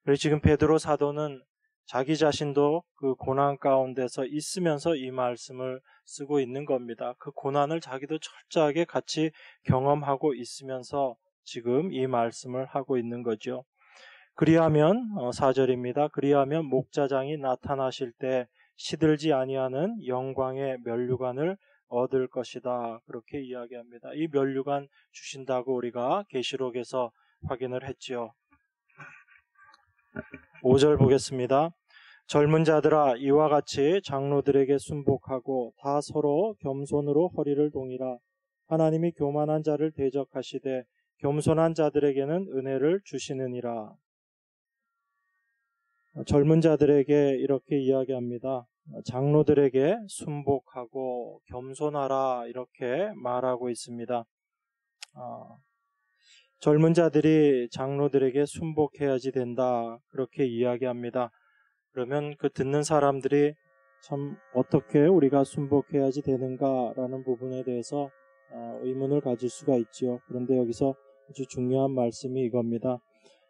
그리고 지금 베드로 사도는 자기 자신도 그 고난 가운데서 있으면서 이 말씀을 쓰고 있는 겁니다. 그 고난을 자기도 철저하게 같이 경험하고 있으면서 지금 이 말씀을 하고 있는 거죠. 그리하면 4절입니다. 그리하면 목자장이 나타나실 때 시들지 아니하는 영광의 면류관을 얻을 것이다. 그렇게 이야기합니다. 이 면류관 주신다고 우리가 계시록에서 확인을 했지요. 5절 보겠습니다. 젊은 자들아 이와 같이 장로들에게 순복하고 다 서로 겸손으로 허리를 동이라. 하나님이 교만한 자를 대적하시되 겸손한 자들에게는 은혜를 주시느니라. 젊은 자들에게 이렇게 이야기합니다. 장로들에게 순복하고 겸손하라 이렇게 말하고 있습니다. 젊은 자들이 장로들에게 순복해야지 된다 그렇게 이야기합니다. 그러면 그 듣는 사람들이 참 어떻게 우리가 순복해야지 되는가라는 부분에 대해서 의문을 가질 수가 있지요. 그런데 여기서 아주 중요한 말씀이 이겁니다.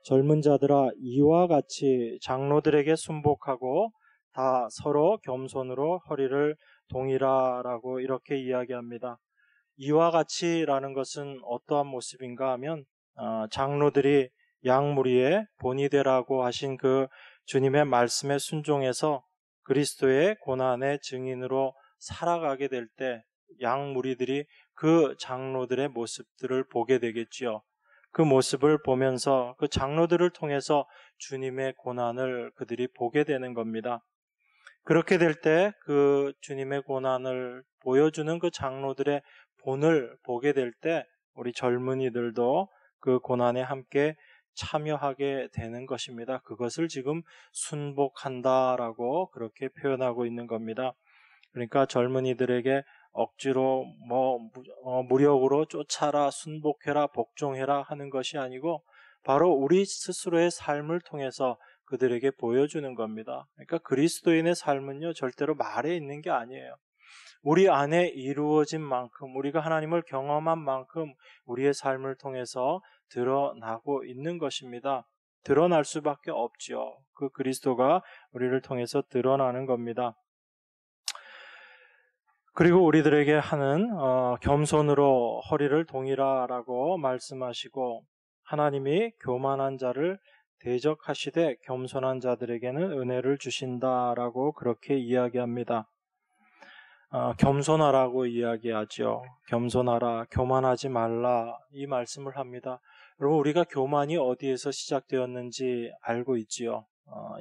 젊은 자들아 이와 같이 장로들에게 순복하고 다 서로 겸손으로 허리를 동이라라고 이렇게 이야기합니다. 이와 같이라는 것은 어떠한 모습인가 하면 장로들이 양무리의 본이 되라고 하신 그 주님의 말씀에 순종해서 그리스도의 고난의 증인으로 살아가게 될 때 양무리들이 그 장로들의 모습들을 보게 되겠지요. 그 모습을 보면서 그 장로들을 통해서 주님의 고난을 그들이 보게 되는 겁니다. 그렇게 될 때 그 주님의 고난을 보여주는 그 장로들의 본을 보게 될 때 우리 젊은이들도 그 고난에 함께 참여하게 되는 것입니다. 그것을 지금 순복한다라고 그렇게 표현하고 있는 겁니다. 그러니까 젊은이들에게 억지로 무력으로 쫓아라, 순복해라, 복종해라 하는 것이 아니고 바로 우리 스스로의 삶을 통해서 그들에게 보여주는 겁니다. 그러니까 그리스도인의 삶은요 절대로 말에 있는 게 아니에요. 우리 안에 이루어진 만큼 우리가 하나님을 경험한 만큼 우리의 삶을 통해서 드러나고 있는 것입니다. 드러날 수밖에 없죠. 그 그리스도가 우리를 통해서 드러나는 겁니다. 그리고 우리들에게 하는 겸손으로 허리를 동이라라고 말씀하시고 하나님이 교만한 자를 대적하시되 겸손한 자들에게는 은혜를 주신다라고 그렇게 이야기합니다. 겸손하라고 이야기하죠. 겸손하라, 교만하지 말라 이 말씀을 합니다. 여러분 우리가 교만이 어디에서 시작되었는지 알고 있지요.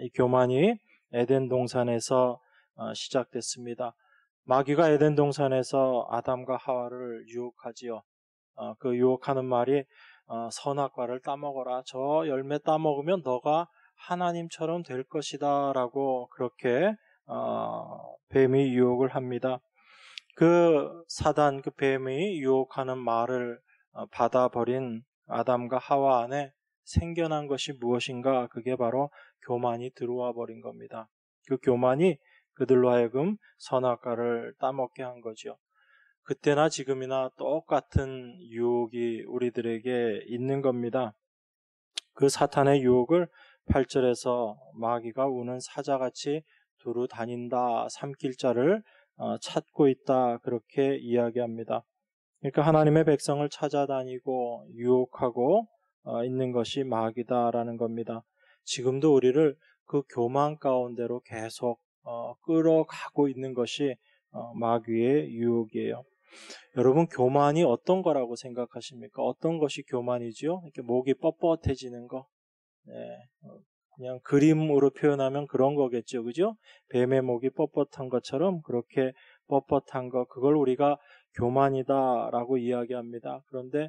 이 교만이 에덴 동산에서 시작됐습니다. 마귀가 에덴 동산에서 아담과 하와를 유혹하지요. 그 유혹하는 말이 선악과를 따먹어라. 저 열매 따먹으면 너가 하나님처럼 될 것이다 라고 그렇게 뱀이 유혹을 합니다. 그 사단, 그 뱀이 유혹하는 말을 받아버린 아담과 하와 안에 생겨난 것이 무엇인가? 그게 바로 교만이 들어와 버린 겁니다. 그 교만이 그들로 하여금 선악과를 따먹게 한 거죠. 그때나 지금이나 똑같은 유혹이 우리들에게 있는 겁니다. 그 사탄의 유혹을 8절에서 마귀가 우는 사자같이 두루 다닌다, 삼킬 자를 찾고 있다 그렇게 이야기합니다. 그러니까 하나님의 백성을 찾아다니고 유혹하고 있는 것이 마귀다라는 겁니다. 지금도 우리를 그 교만 가운데로 계속 끌어가고 있는 것이 마귀의 유혹이에요. 여러분 교만이 어떤 거라고 생각하십니까? 어떤 것이 교만이죠? 이렇게 목이 뻣뻣해지는 거. 네, 그냥 그림으로 표현하면 그런 거겠죠, 그죠? 뱀의 목이 뻣뻣한 것처럼 그렇게 뻣뻣한 거, 그걸 우리가 교만이다라고 이야기합니다. 그런데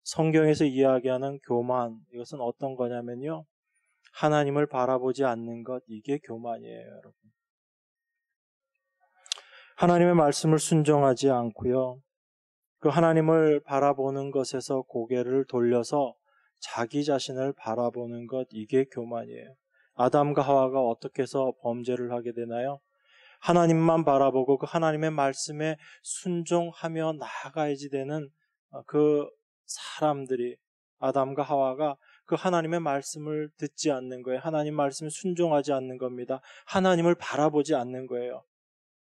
성경에서 이야기하는 교만, 이것은 어떤 거냐면요, 하나님을 바라보지 않는 것, 이게 교만이에요, 여러분. 하나님의 말씀을 순종하지 않고요, 그 하나님을 바라보는 것에서 고개를 돌려서 자기 자신을 바라보는 것, 이게 교만이에요. 아담과 하와가 어떻게 해서 범죄를 하게 되나요? 하나님만 바라보고 그 하나님의 말씀에 순종하며 나아가야지 되는 그 사람들이, 아담과 하와가 그 하나님의 말씀을 듣지 않는 거예요. 하나님 말씀에 순종하지 않는 겁니다. 하나님을 바라보지 않는 거예요.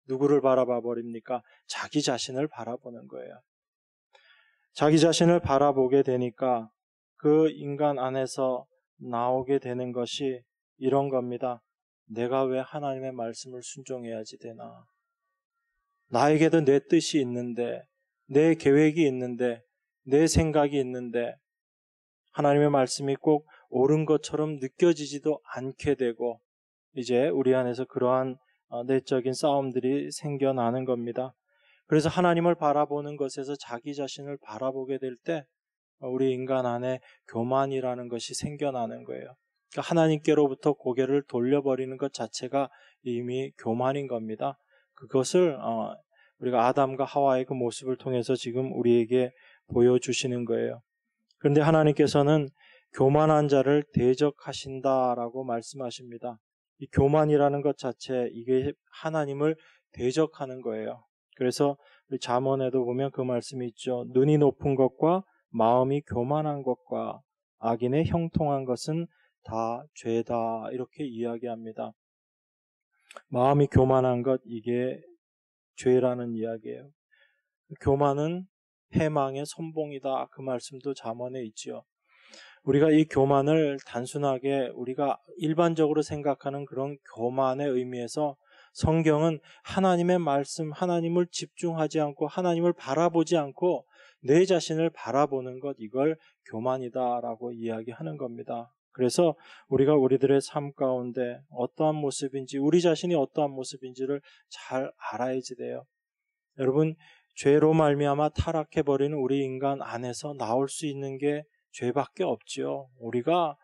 누구를 바라봐 버립니까? 자기 자신을 바라보는 거예요. 자기 자신을 바라보게 되니까 그 인간 안에서 나오게 되는 것이 이런 겁니다. 내가 왜 하나님의 말씀을 순종해야지 되나? 나에게도 내 뜻이 있는데, 내 계획이 있는데, 내 생각이 있는데 하나님의 말씀이 꼭 옳은 것처럼 느껴지지도 않게 되고, 이제 우리 안에서 그러한 내적인 싸움들이 생겨나는 겁니다. 그래서 하나님을 바라보는 것에서 자기 자신을 바라보게 될 때 우리 인간 안에 교만이라는 것이 생겨나는 거예요. 그러니까 하나님께로부터 고개를 돌려버리는 것 자체가 이미 교만인 겁니다. 그것을 우리가 아담과 하와의 그 모습을 통해서 지금 우리에게 보여주시는 거예요. 그런데 하나님께서는 교만한 자를 대적하신다라고 말씀하십니다. 이 교만이라는 것 자체, 이게 하나님을 대적하는 거예요. 그래서 우리 잠언에도 보면 그 말씀이 있죠. 눈이 높은 것과 마음이 교만한 것과 악인의 형통한 것은 다 죄다, 이렇게 이야기합니다. 마음이 교만한 것, 이게 죄라는 이야기예요. 교만은 패망의 선봉이다, 그 말씀도 잠언에 있지요. 우리가 이 교만을 단순하게 우리가 일반적으로 생각하는 그런 교만의 의미에서 성경은 하나님의 말씀, 하나님을 집중하지 않고 하나님을 바라보지 않고 내 자신을 바라보는 것, 이걸 교만이다라고 이야기하는 겁니다. 그래서 우리가 우리들의 삶 가운데 어떠한 모습인지, 우리 자신이 어떠한 모습인지를 잘 알아야지 돼요. 여러분, 죄로 말미암아 타락해버리는 우리 인간 안에서 나올 수 있는 게 죄밖에 없지요. 우리가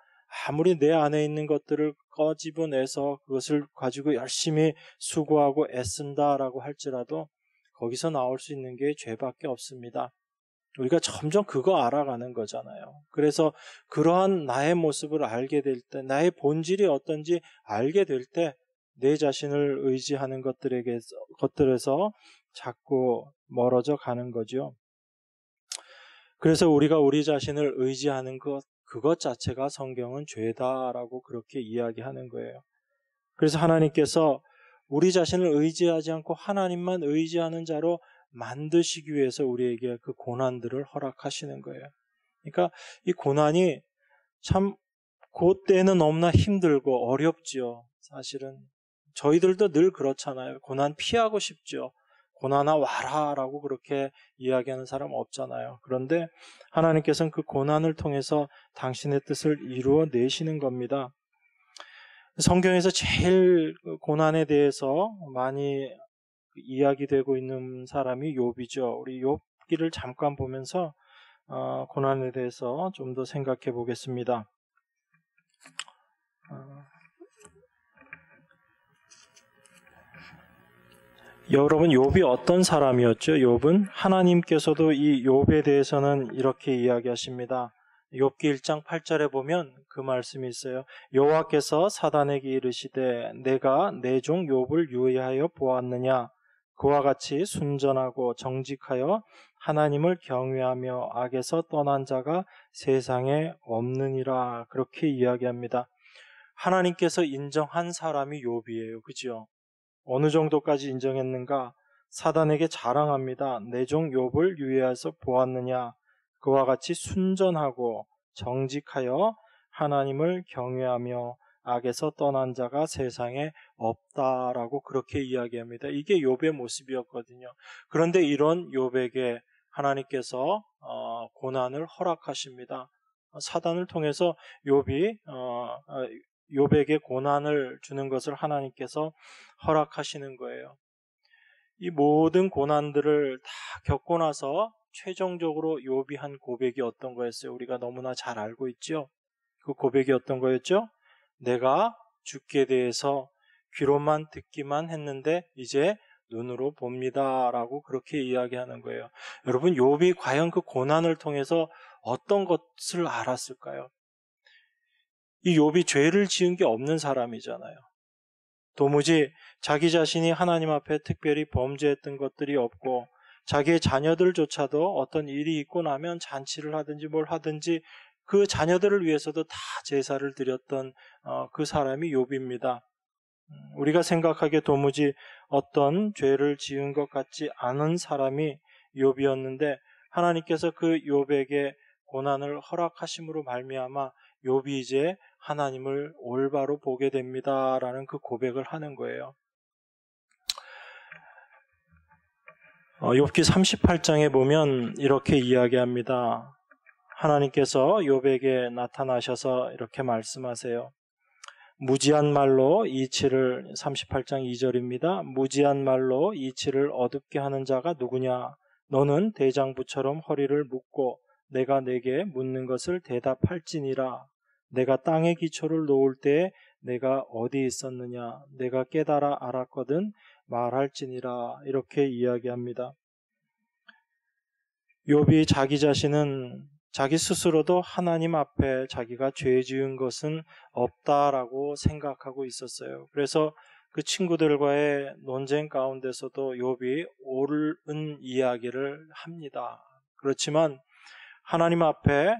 아무리 내 안에 있는 것들을 꺼집어내서 그것을 가지고 열심히 수고하고 애쓴다라고 할지라도 거기서 나올 수 있는 게 죄밖에 없습니다. 우리가 점점 그거 알아가는 거잖아요. 그래서 그러한 나의 모습을 알게 될 때, 나의 본질이 어떤지 알게 될 때 내 자신을 의지하는 것들에서 자꾸 멀어져 가는 거죠. 그래서 우리가 우리 자신을 의지하는 그것 자체가 성경은 죄다라고 그렇게 이야기하는 거예요. 그래서 하나님께서 우리 자신을 의지하지 않고 하나님만 의지하는 자로 만드시기 위해서 우리에게 그 고난들을 허락하시는 거예요. 그러니까 이 고난이 참 그때는 너무나 힘들고 어렵지요. 사실은 저희들도 늘 그렇잖아요. 고난 피하고 싶죠. 고난아 와라 라고 그렇게 이야기하는 사람 없잖아요. 그런데 하나님께서는 그 고난을 통해서 당신의 뜻을 이루어내시는 겁니다. 성경에서 제일 고난에 대해서 많이 이야기되고 있는 사람이 욥이죠. 우리 욥기를 잠깐 보면서 고난에 대해서 좀 더 생각해 보겠습니다. 여러분, 욥이 어떤 사람이었죠? 욥은 하나님께서도 이 욥에 대해서는 이렇게 이야기하십니다. 욥기 1장 8절에 보면 그 말씀이 있어요. 여호와께서 사단에게 이르시되 내가 내 종 욥을 유의하여 보았느냐? 그와 같이 순전하고 정직하여 하나님을 경외하며 악에서 떠난 자가 세상에 없느니라. 그렇게 이야기합니다. 하나님께서 인정한 사람이 욥이에요. 그죠? 어느 정도까지 인정했는가? 사단에게 자랑합니다. 내 종 욥을 유의해서 보았느냐? 그와 같이 순전하고 정직하여 하나님을 경외하며 악에서 떠난 자가 세상에 없다라고 그렇게 이야기합니다. 이게 욥의 모습이었거든요. 그런데 이런 욥에게 하나님께서 고난을 허락하십니다. 사단을 통해서 욥에게 고난을 주는 것을 하나님께서 허락하시는 거예요. 이 모든 고난들을 다 겪고 나서 최종적으로 욥이 한 고백이 어떤 거였어요? 우리가 너무나 잘 알고 있죠? 그 고백이 어떤 거였죠? 내가 주께 대해서 귀로만 듣기만 했는데 이제 눈으로 봅니다 라고 그렇게 이야기하는 거예요. 여러분, 욥이 과연 그 고난을 통해서 어떤 것을 알았을까요? 이 욥이 죄를 지은 게 없는 사람이잖아요. 도무지 자기 자신이 하나님 앞에 특별히 범죄했던 것들이 없고 자기의 자녀들조차도 어떤 일이 있고 나면 잔치를 하든지 뭘 하든지 그 자녀들을 위해서도 다 제사를 드렸던 그 사람이 욥입니다. 우리가 생각하기에 도무지 어떤 죄를 지은 것 같지 않은 사람이 욥이었는데 하나님께서 그 욥에게 고난을 허락하심으로 말미암아 욥이 이제 하나님을 올바로 보게 됩니다라는 그 고백을 하는 거예요. 욥기 38장에 보면 이렇게 이야기합니다. 하나님께서 욥에게 나타나셔서 이렇게 말씀하세요. 무지한 말로 이치를 38장 2절입니다. 무지한 말로 이치를 어둡게 하는 자가 누구냐? 너는 대장부처럼 허리를 묶고 내가 내게 묻는 것을 대답할지니라. 내가 땅에 기초를 놓을 때 내가 어디 있었느냐? 내가 깨달아 알았거든 말할지니라. 이렇게 이야기합니다. 욥이 자기 자신은 자기 스스로도 하나님 앞에 자기가 죄 지은 것은 없다라고 생각하고 있었어요. 그래서 그 친구들과의 논쟁 가운데서도 욥이 옳은 이야기를 합니다. 그렇지만 하나님 앞에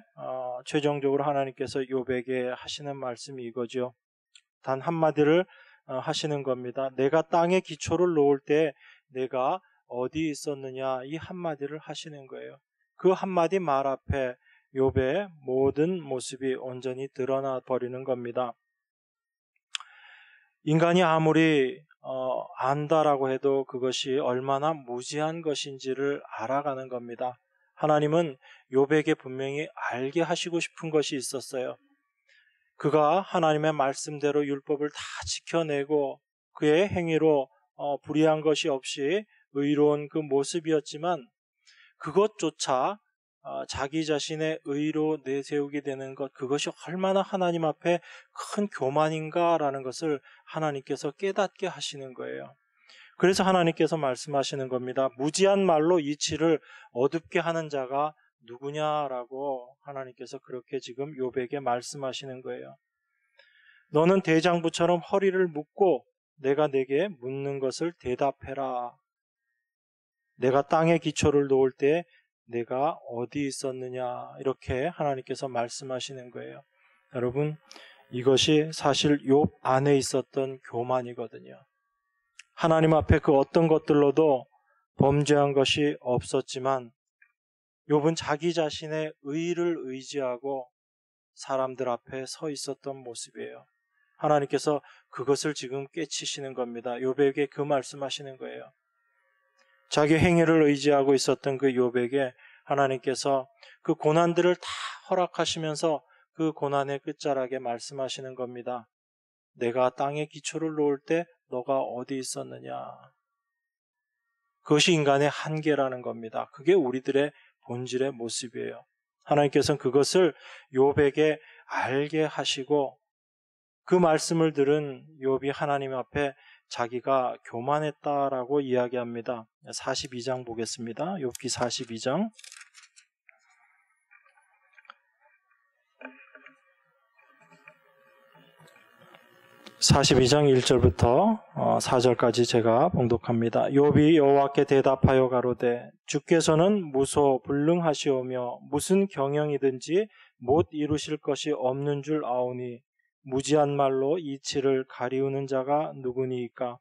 최종적으로 하나님께서 욥에게 하시는 말씀이 이거죠. 단 한마디를 하시는 겁니다. 내가 땅에 기초를 놓을 때 내가 어디 있었느냐, 이 한마디를 하시는 거예요. 그 한마디 말 앞에 욥의 모든 모습이 온전히 드러나 버리는 겁니다. 인간이 아무리 안다라고 해도 그것이 얼마나 무지한 것인지를 알아가는 겁니다. 하나님은 욥에게 분명히 알게 하시고 싶은 것이 있었어요. 그가 하나님의 말씀대로 율법을 다 지켜내고 그의 행위로 불의한 것이 없이 의로운 그 모습이었지만 그것조차 자기 자신의 의로 내세우게 되는 것, 그것이 얼마나 하나님 앞에 큰 교만인가라는 것을 하나님께서 깨닫게 하시는 거예요. 그래서 하나님께서 말씀하시는 겁니다. 무지한 말로 이치를 어둡게 하는 자가 누구냐라고 하나님께서 그렇게 지금 욥에게 말씀하시는 거예요. 너는 대장부처럼 허리를 묶고 내가 내게 묻는 것을 대답해라. 내가 땅에 기초를 놓을 때 내가 어디 있었느냐, 이렇게 하나님께서 말씀하시는 거예요. 여러분, 이것이 사실 욥 안에 있었던 교만이거든요. 하나님 앞에 그 어떤 것들로도 범죄한 것이 없었지만 욥은 자기 자신의 의를 의지하고 사람들 앞에 서 있었던 모습이에요. 하나님께서 그것을 지금 깨치시는 겁니다. 욥에게 그 말씀하시는 거예요. 자기 행위를 의지하고 있었던 그 욥에게 하나님께서 그 고난들을 다 허락하시면서 그 고난의 끝자락에 말씀하시는 겁니다. 내가 땅에 기초를 놓을 때 너가 어디 있었느냐. 그것이 인간의 한계라는 겁니다. 그게 우리들의 본질의 모습이에요. 하나님께서는 그것을 욥에게 알게 하시고 그 말씀을 들은 욥이 하나님 앞에 자기가 교만했다라고 이야기합니다. 42장 보겠습니다. 욥기 42장. 42장 1절부터 4절까지 제가 봉독합니다. 욥이 여호와께 대답하여 가로되 주께서는 무소불능하시오며 무슨 경영이든지 못 이루실 것이 없는 줄 아오니 무지한 말로 이치를 가리우는 자가 누구니이까.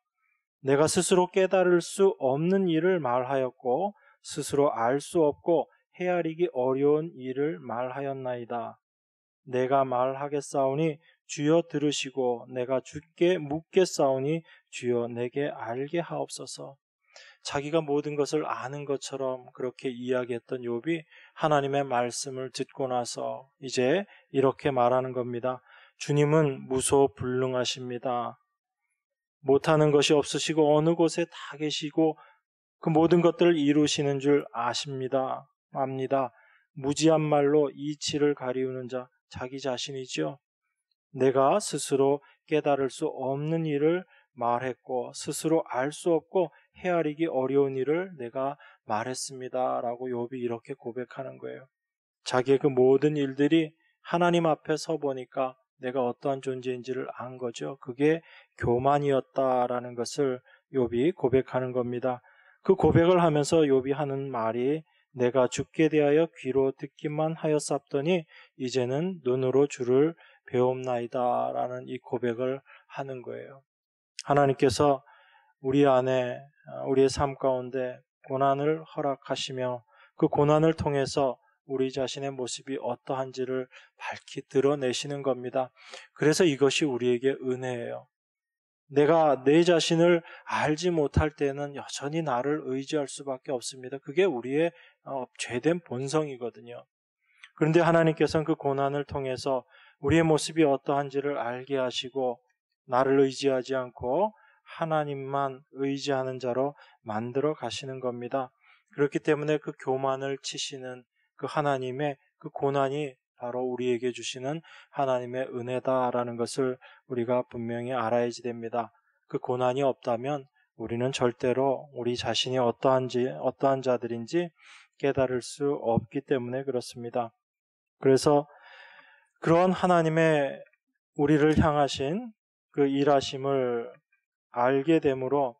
내가 스스로 깨달을 수 없는 일을 말하였고 스스로 알 수 없고 헤아리기 어려운 일을 말하였나이다. 내가 말하겠사오니 주여 들으시고 내가 주께 묻겠사오니 주여 내게 알게 하옵소서. 자기가 모든 것을 아는 것처럼 그렇게 이야기했던 욥이 하나님의 말씀을 듣고 나서 이제 이렇게 말하는 겁니다. 주님은 무소불능하십니다. 못하는 것이 없으시고 어느 곳에 다 계시고 그 모든 것들을 이루시는 줄 아십니다. 압니다. 무지한 말로 이치를 가리우는 자, 자기 자신이죠. 내가 스스로 깨달을 수 없는 일을 말했고 스스로 알 수 없고 헤아리기 어려운 일을 내가 말했습니다. 라고 욥이 이렇게 고백하는 거예요. 자기의 그 모든 일들이 하나님 앞에 서 보니까 내가 어떠한 존재인지를 안 거죠. 그게 교만이었다라는 것을 욥이 고백하는 겁니다. 그 고백을 하면서 욥이 하는 말이 내가 주께 대하여 귀로 듣기만 하였사옵더니 이제는 눈으로 주를 배움나이다 라는 이 고백을 하는 거예요. 하나님께서 우리 안에 우리의 삶 가운데 고난을 허락하시며 그 고난을 통해서 우리 자신의 모습이 어떠한지를 밝히 드러내시는 겁니다. 그래서 이것이 우리에게 은혜예요. 내가 내 자신을 알지 못할 때는 여전히 나를 의지할 수밖에 없습니다. 그게 우리의 죄된 본성이거든요. 그런데 하나님께서는 그 고난을 통해서 우리의 모습이 어떠한지를 알게 하시고 나를 의지하지 않고 하나님만 의지하는 자로 만들어 가시는 겁니다. 그렇기 때문에 그 교만을 치시는 그 하나님의 그 고난이 바로 우리에게 주시는 하나님의 은혜다라는 것을 우리가 분명히 알아야지 됩니다. 그 고난이 없다면 우리는 절대로 우리 자신이 어떠한 자들인지 깨달을 수 없기 때문에 그렇습니다. 그래서 그런 하나님의 우리를 향하신 그 일하심을 알게 되므로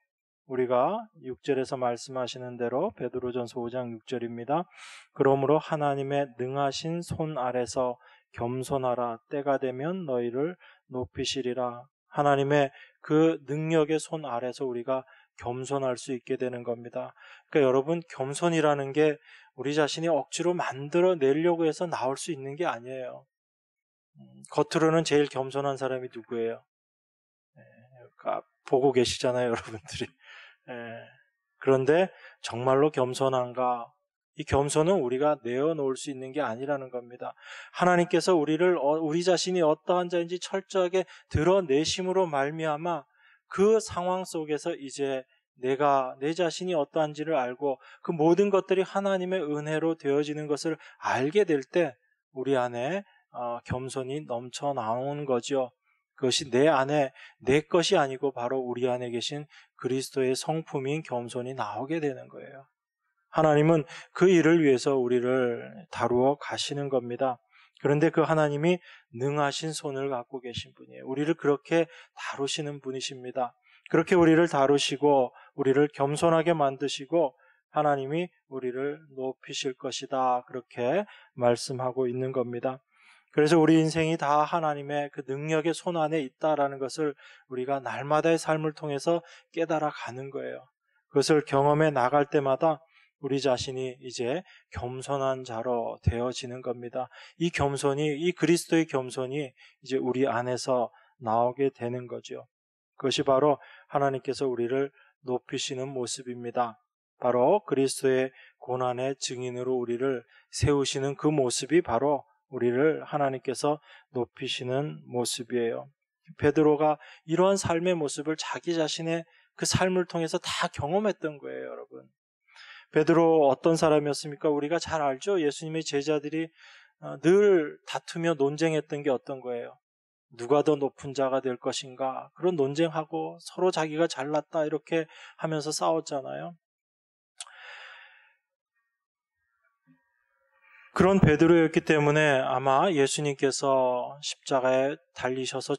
우리가 6절에서 말씀하시는 대로 베드로전서 5장 6절입니다. 그러므로 하나님의 능하신 손 아래서 겸손하라. 때가 되면 너희를 높이시리라. 하나님의 그 능력의 손 아래서 우리가 겸손할 수 있게 되는 겁니다. 그러니까 여러분, 겸손이라는 게 우리 자신이 억지로 만들어내려고 해서 나올 수 있는 게 아니에요. 겉으로는 제일 겸손한 사람이 누구예요? 보고 계시잖아요, 여러분들이. 그런데 정말로 겸손한가? 이 겸손은 우리가 내어놓을 수 있는 게 아니라는 겁니다. 하나님께서 우리 자신이 어떠한 자인지 철저하게 드러내심으로 말미암아 그 상황 속에서 이제 내가 내 자신이 어떠한지를 알고 그 모든 것들이 하나님의 은혜로 되어지는 것을 알게 될 때 우리 안에 겸손이 넘쳐 나오는 거죠. 그것이 내 안에 내 것이 아니고 바로 우리 안에 계신 그리스도의 성품인 겸손이 나오게 되는 거예요. 하나님은 그 일을 위해서 우리를 다루어 가시는 겁니다. 그런데 그 하나님이 능하신 손을 갖고 계신 분이에요. 우리를 그렇게 다루시는 분이십니다. 그렇게 우리를 다루시고 우리를 겸손하게 만드시고 하나님이 우리를 높이실 것이다. 그렇게 말씀하고 있는 겁니다. 그래서 우리 인생이 다 하나님의 그 능력의 손 안에 있다라는 것을 우리가 날마다의 삶을 통해서 깨달아 가는 거예요. 그것을 경험해 나갈 때마다 우리 자신이 이제 겸손한 자로 되어지는 겁니다. 이 겸손이, 이 그리스도의 겸손이 이제 우리 안에서 나오게 되는 거죠. 그것이 바로 하나님께서 우리를 높이시는 모습입니다. 바로 그리스도의 고난의 증인으로 우리를 세우시는 그 모습이 바로 우리를 하나님께서 높이시는 모습이에요. 베드로가 이러한 삶의 모습을 자기 자신의 그 삶을 통해서 다 경험했던 거예요, 여러분. 베드로 어떤 사람이었습니까? 우리가 잘 알죠? 예수님의 제자들이 늘 다투며 논쟁했던 게 어떤 거예요? 누가 더 높은 자가 될 것인가? 그런 논쟁하고 서로 자기가 잘났다 이렇게 하면서 싸웠잖아요. 그런 베드로였기 때문에 아마 예수님께서 십자가에 달리셔서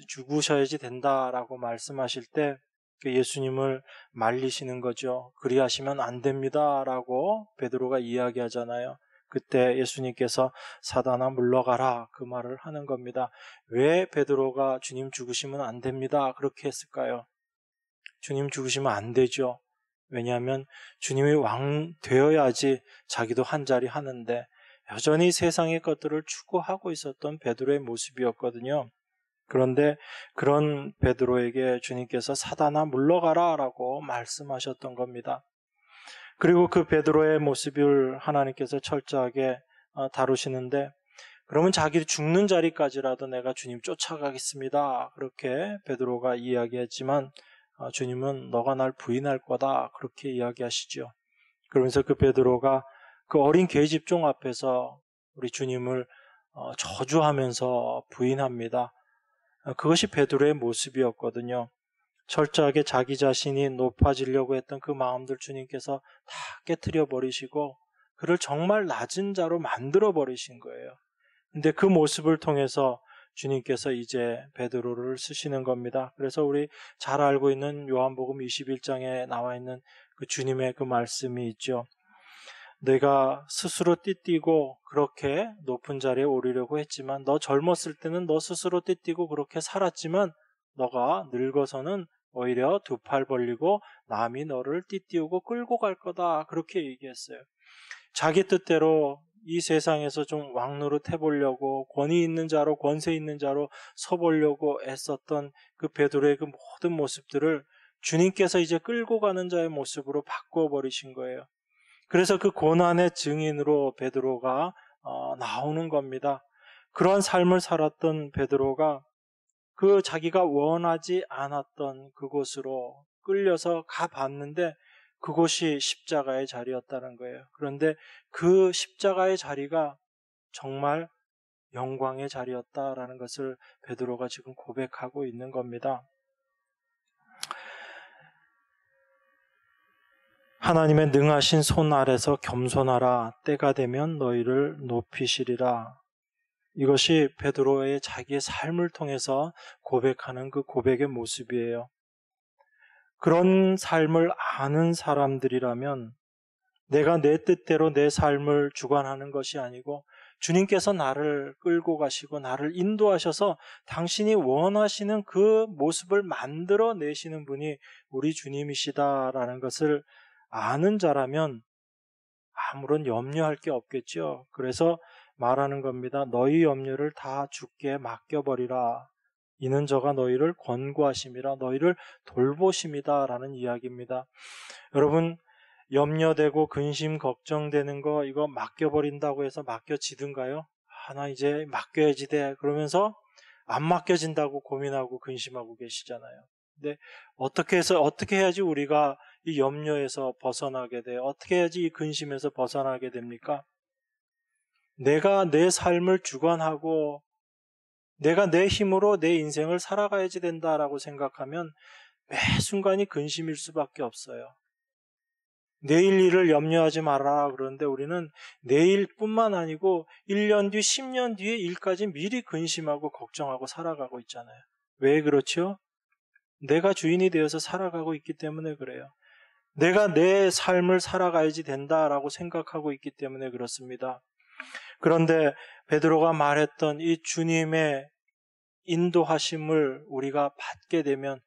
죽으셔야지 된다라고 말씀하실 때 예수님을 말리시는 거죠. 그리하시면 안 됩니다라고 베드로가 이야기하잖아요. 그때 예수님께서 사단아 물러가라 그 말을 하는 겁니다. 왜 베드로가 주님 죽으시면 안 됩니다 그렇게 했을까요? 주님 죽으시면 안 되죠. 왜냐하면 주님이 왕 되어야지 자기도 한 자리 하는데 여전히 세상의 것들을 추구하고 있었던 베드로의 모습이었거든요. 그런데 그런 베드로에게 주님께서 사단아 물러가라 라고 말씀하셨던 겁니다. 그리고 그 베드로의 모습을 하나님께서 철저하게 다루시는데 그러면 자기 죽는 자리까지라도 내가 주님 쫓아가겠습니다. 그렇게 베드로가 이야기했지만 주님은 너가 날 부인할 거다 그렇게 이야기하시죠. 그러면서 그 베드로가 그 어린 계집종 앞에서 우리 주님을 저주하면서 부인합니다. 그것이 베드로의 모습이었거든요. 철저하게 자기 자신이 높아지려고 했던 그 마음들 주님께서 다 깨트려 버리시고 그를 정말 낮은 자로 만들어 버리신 거예요. 근데 그 모습을 통해서 주님께서 이제 베드로를 쓰시는 겁니다. 그래서 우리 잘 알고 있는 요한복음 21장에 나와 있는 그 주님의 그 말씀이 있죠. 내가 스스로 띠뛰고 그렇게 높은 자리에 오르려고 했지만 너 젊었을 때는 너 스스로 띠뛰고 그렇게 살았지만 너가 늙어서는 오히려 두 팔 벌리고 남이 너를 띠띠우고 끌고 갈 거다 그렇게 얘기했어요. 자기 뜻대로 이 세상에서 좀 왕노릇 해보려고 권위 있는 자로 권세 있는 자로 서보려고 애썼던 그 베드로의 그 모든 모습들을 주님께서 이제 끌고 가는 자의 모습으로 바꿔버리신 거예요. 그래서 그 고난의 증인으로 베드로가 나오는 겁니다. 그러한 삶을 살았던 베드로가 그 자기가 원하지 않았던 그곳으로 끌려서 가봤는데 그곳이 십자가의 자리였다는 거예요. 그런데 그 십자가의 자리가 정말 영광의 자리였다라는 것을 베드로가 지금 고백하고 있는 겁니다. 하나님의 능하신 손 아래서 겸손하라. 때가 되면 너희를 높이시리라. 이것이 베드로의 자기의 삶을 통해서 고백하는 그 고백의 모습이에요. 그런 삶을 아는 사람들이라면 내가 내 뜻대로 내 삶을 주관하는 것이 아니고 주님께서 나를 끌고 가시고 나를 인도하셔서 당신이 원하시는 그 모습을 만들어내시는 분이 우리 주님이시다라는 것을 아는 자라면 아무런 염려할 게 없겠죠. 그래서 말하는 겁니다. 너희 염려를 다 주께 맡겨버리라. 이는 저가 너희를 권고하심이라 너희를 돌보심이다 라는 이야기입니다. 여러분 염려되고 근심 걱정되는 거 이거 맡겨버린다고 해서 맡겨지든가요? 나 이제 맡겨야지 돼. 그러면서 안 맡겨진다고 고민하고 근심하고 계시잖아요. 근데 어떻게 해야지 우리가 이 염려에서 벗어나게 돼요? 어떻게 해야지 이 근심에서 벗어나게 됩니까? 내가 내 삶을 주관하고 내가 내 힘으로 내 인생을 살아가야지 된다라고 생각하면 매 순간이 근심일 수밖에 없어요. 내일 일을 염려하지 말아라 그러는데 우리는 내일뿐만 아니고 1년 뒤, 10년 뒤의 일까지 미리 근심하고 걱정하고 살아가고 있잖아요. 왜 그렇죠? 내가 주인이 되어서 살아가고 있기 때문에 그래요. 내가 내 삶을 살아가야지 된다라고 생각하고 있기 때문에 그렇습니다. 그런데 베드로가 말했던 이 주님의 인도하심을 우리가 받게 되면,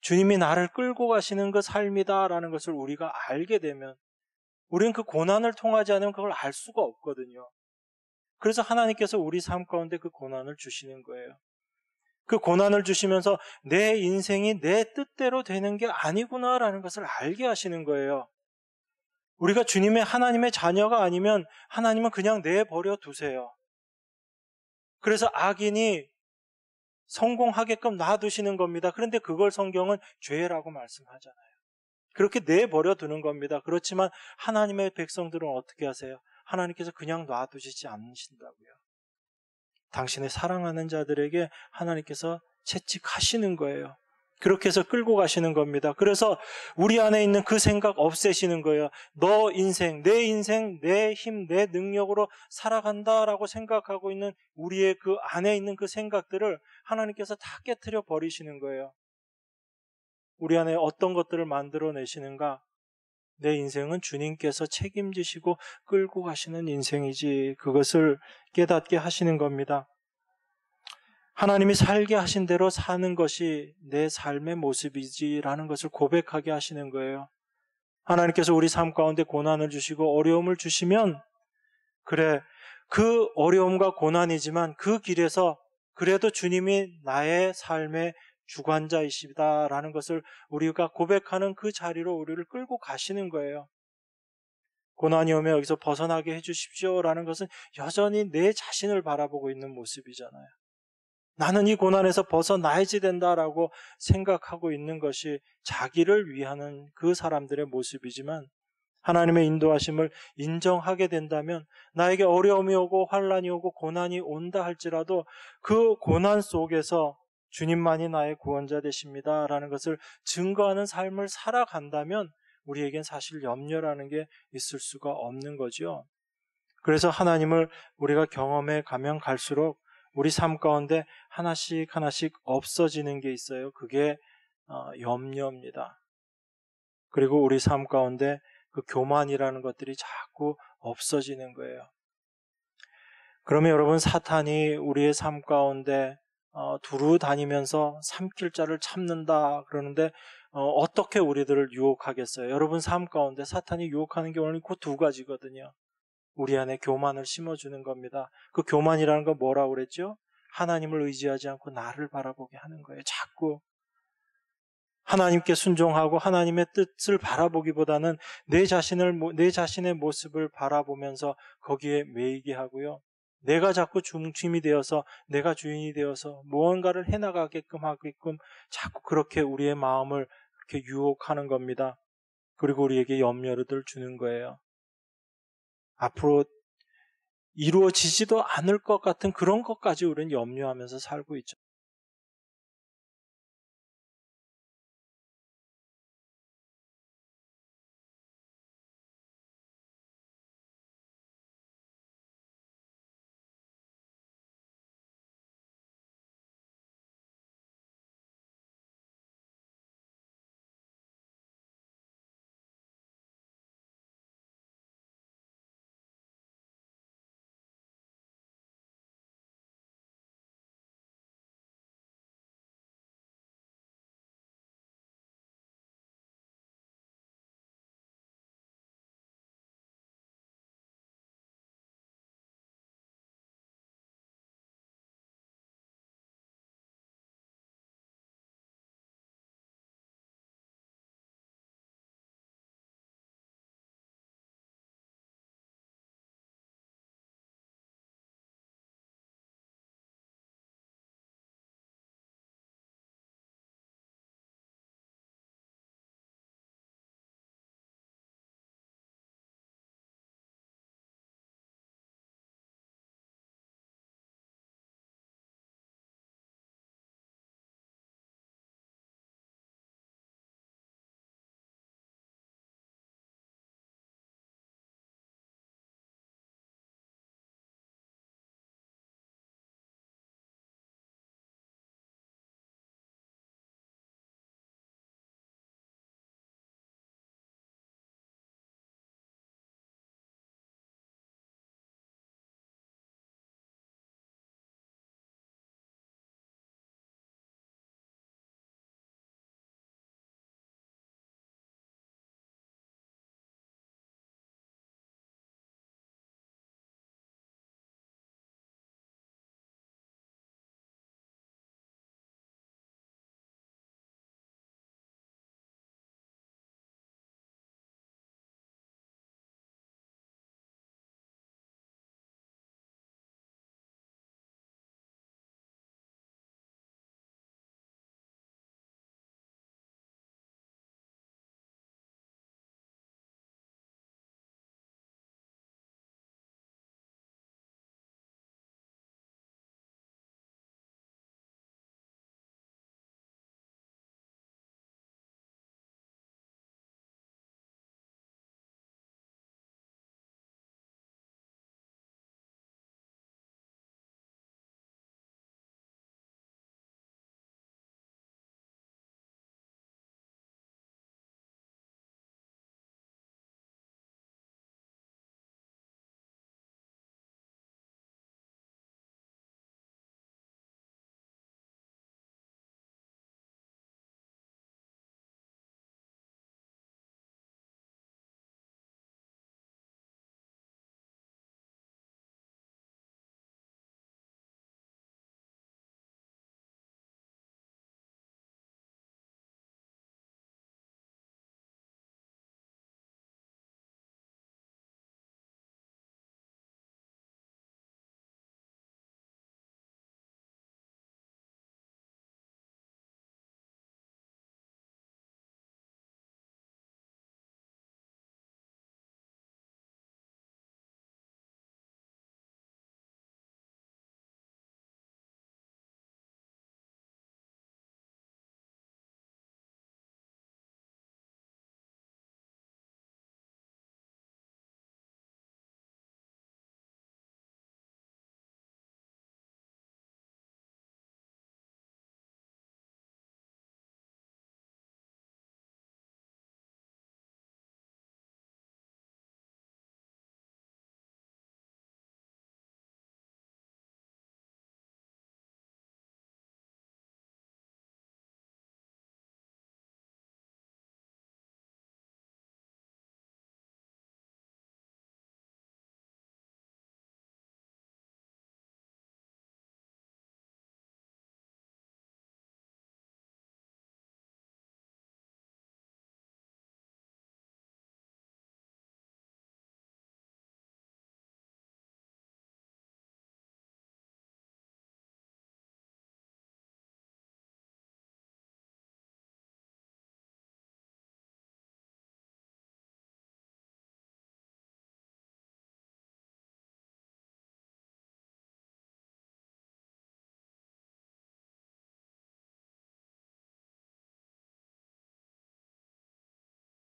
주님이 나를 끌고 가시는 그 삶이다라는 것을 우리가 알게 되면, 우리는 그 고난을 통하지 않으면 그걸 알 수가 없거든요. 그래서 하나님께서 우리 삶 가운데 그 고난을 주시는 거예요. 그 고난을 주시면서 내 인생이 내 뜻대로 되는 게 아니구나라는 것을 알게 하시는 거예요. 우리가 하나님의 자녀가 아니면 하나님은 그냥 내버려 두세요. 그래서 악인이 성공하게끔 놔두시는 겁니다. 그런데 그걸 성경은 죄라고 말씀하잖아요. 그렇게 내버려 두는 겁니다. 그렇지만 하나님의 백성들은 어떻게 하세요? 하나님께서 그냥 놔두시지 않으신다고요. 당신의 사랑하는 자들에게 하나님께서 채찍하시는 거예요. 그렇게 해서 끌고 가시는 겁니다. 그래서 우리 안에 있는 그 생각 없애시는 거예요. 너 인생, 내 힘, 내 능력으로 살아간다라고 생각하고 있는 우리의 그 안에 있는 그 생각들을 하나님께서 다 깨트려 버리시는 거예요. 우리 안에 어떤 것들을 만들어내시는가? 내 인생은 주님께서 책임지시고 끌고 가시는 인생이지, 그것을 깨닫게 하시는 겁니다. 하나님이 살게 하신 대로 사는 것이 내 삶의 모습이지라는 것을 고백하게 하시는 거예요. 하나님께서 우리 삶 가운데 고난을 주시고 어려움을 주시면, 그래, 그 어려움과 고난이지만 그 길에서 그래도 주님이 나의 삶의 주관자이시다라는 것을 우리가 고백하는 그 자리로 우리를 끌고 가시는 거예요. 고난이 오면 여기서 벗어나게 해주십시오라는 것은 여전히 내 자신을 바라보고 있는 모습이잖아요. 나는 이 고난에서 벗어나야지 된다라고 생각하고 있는 것이 자기를 위하는 그 사람들의 모습이지만, 하나님의 인도하심을 인정하게 된다면 나에게 어려움이 오고 환난이 오고 고난이 온다 할지라도 그 고난 속에서 주님만이 나의 구원자 되십니다라는 것을 증거하는 삶을 살아간다면 우리에겐 사실 염려라는 게 있을 수가 없는 거죠. 그래서 하나님을 우리가 경험해 가면 갈수록 우리 삶 가운데 하나씩 없어지는 게 있어요. 그게 염려입니다. 그리고 우리 삶 가운데 그 교만이라는 것들이 자꾸 없어지는 거예요. 그러면 여러분, 사탄이 우리의 삶 가운데 두루 다니면서 삼킬 자를 참는다 그러는데 어떻게 우리들을 유혹하겠어요? 여러분 삶 가운데 사탄이 유혹하는 게 오늘 그 두 가지거든요. 우리 안에 교만을 심어주는 겁니다. 그 교만이라는 건 뭐라고 그랬죠? 하나님을 의지하지 않고 나를 바라보게 하는 거예요. 자꾸 하나님께 순종하고 하나님의 뜻을 바라보기보다는 내 자신의 모습을 바라보면서 거기에 매이게 하고요. 내가 자꾸 중심이 되어서, 내가 주인이 되어서 무언가를 해나가게끔 하게끔 자꾸 그렇게 우리의 마음을 그렇게 유혹하는 겁니다. 그리고 우리에게 염려를 주는 거예요. 앞으로 이루어지지도 않을 것 같은 그런 것까지 우리는 염려하면서 살고 있죠.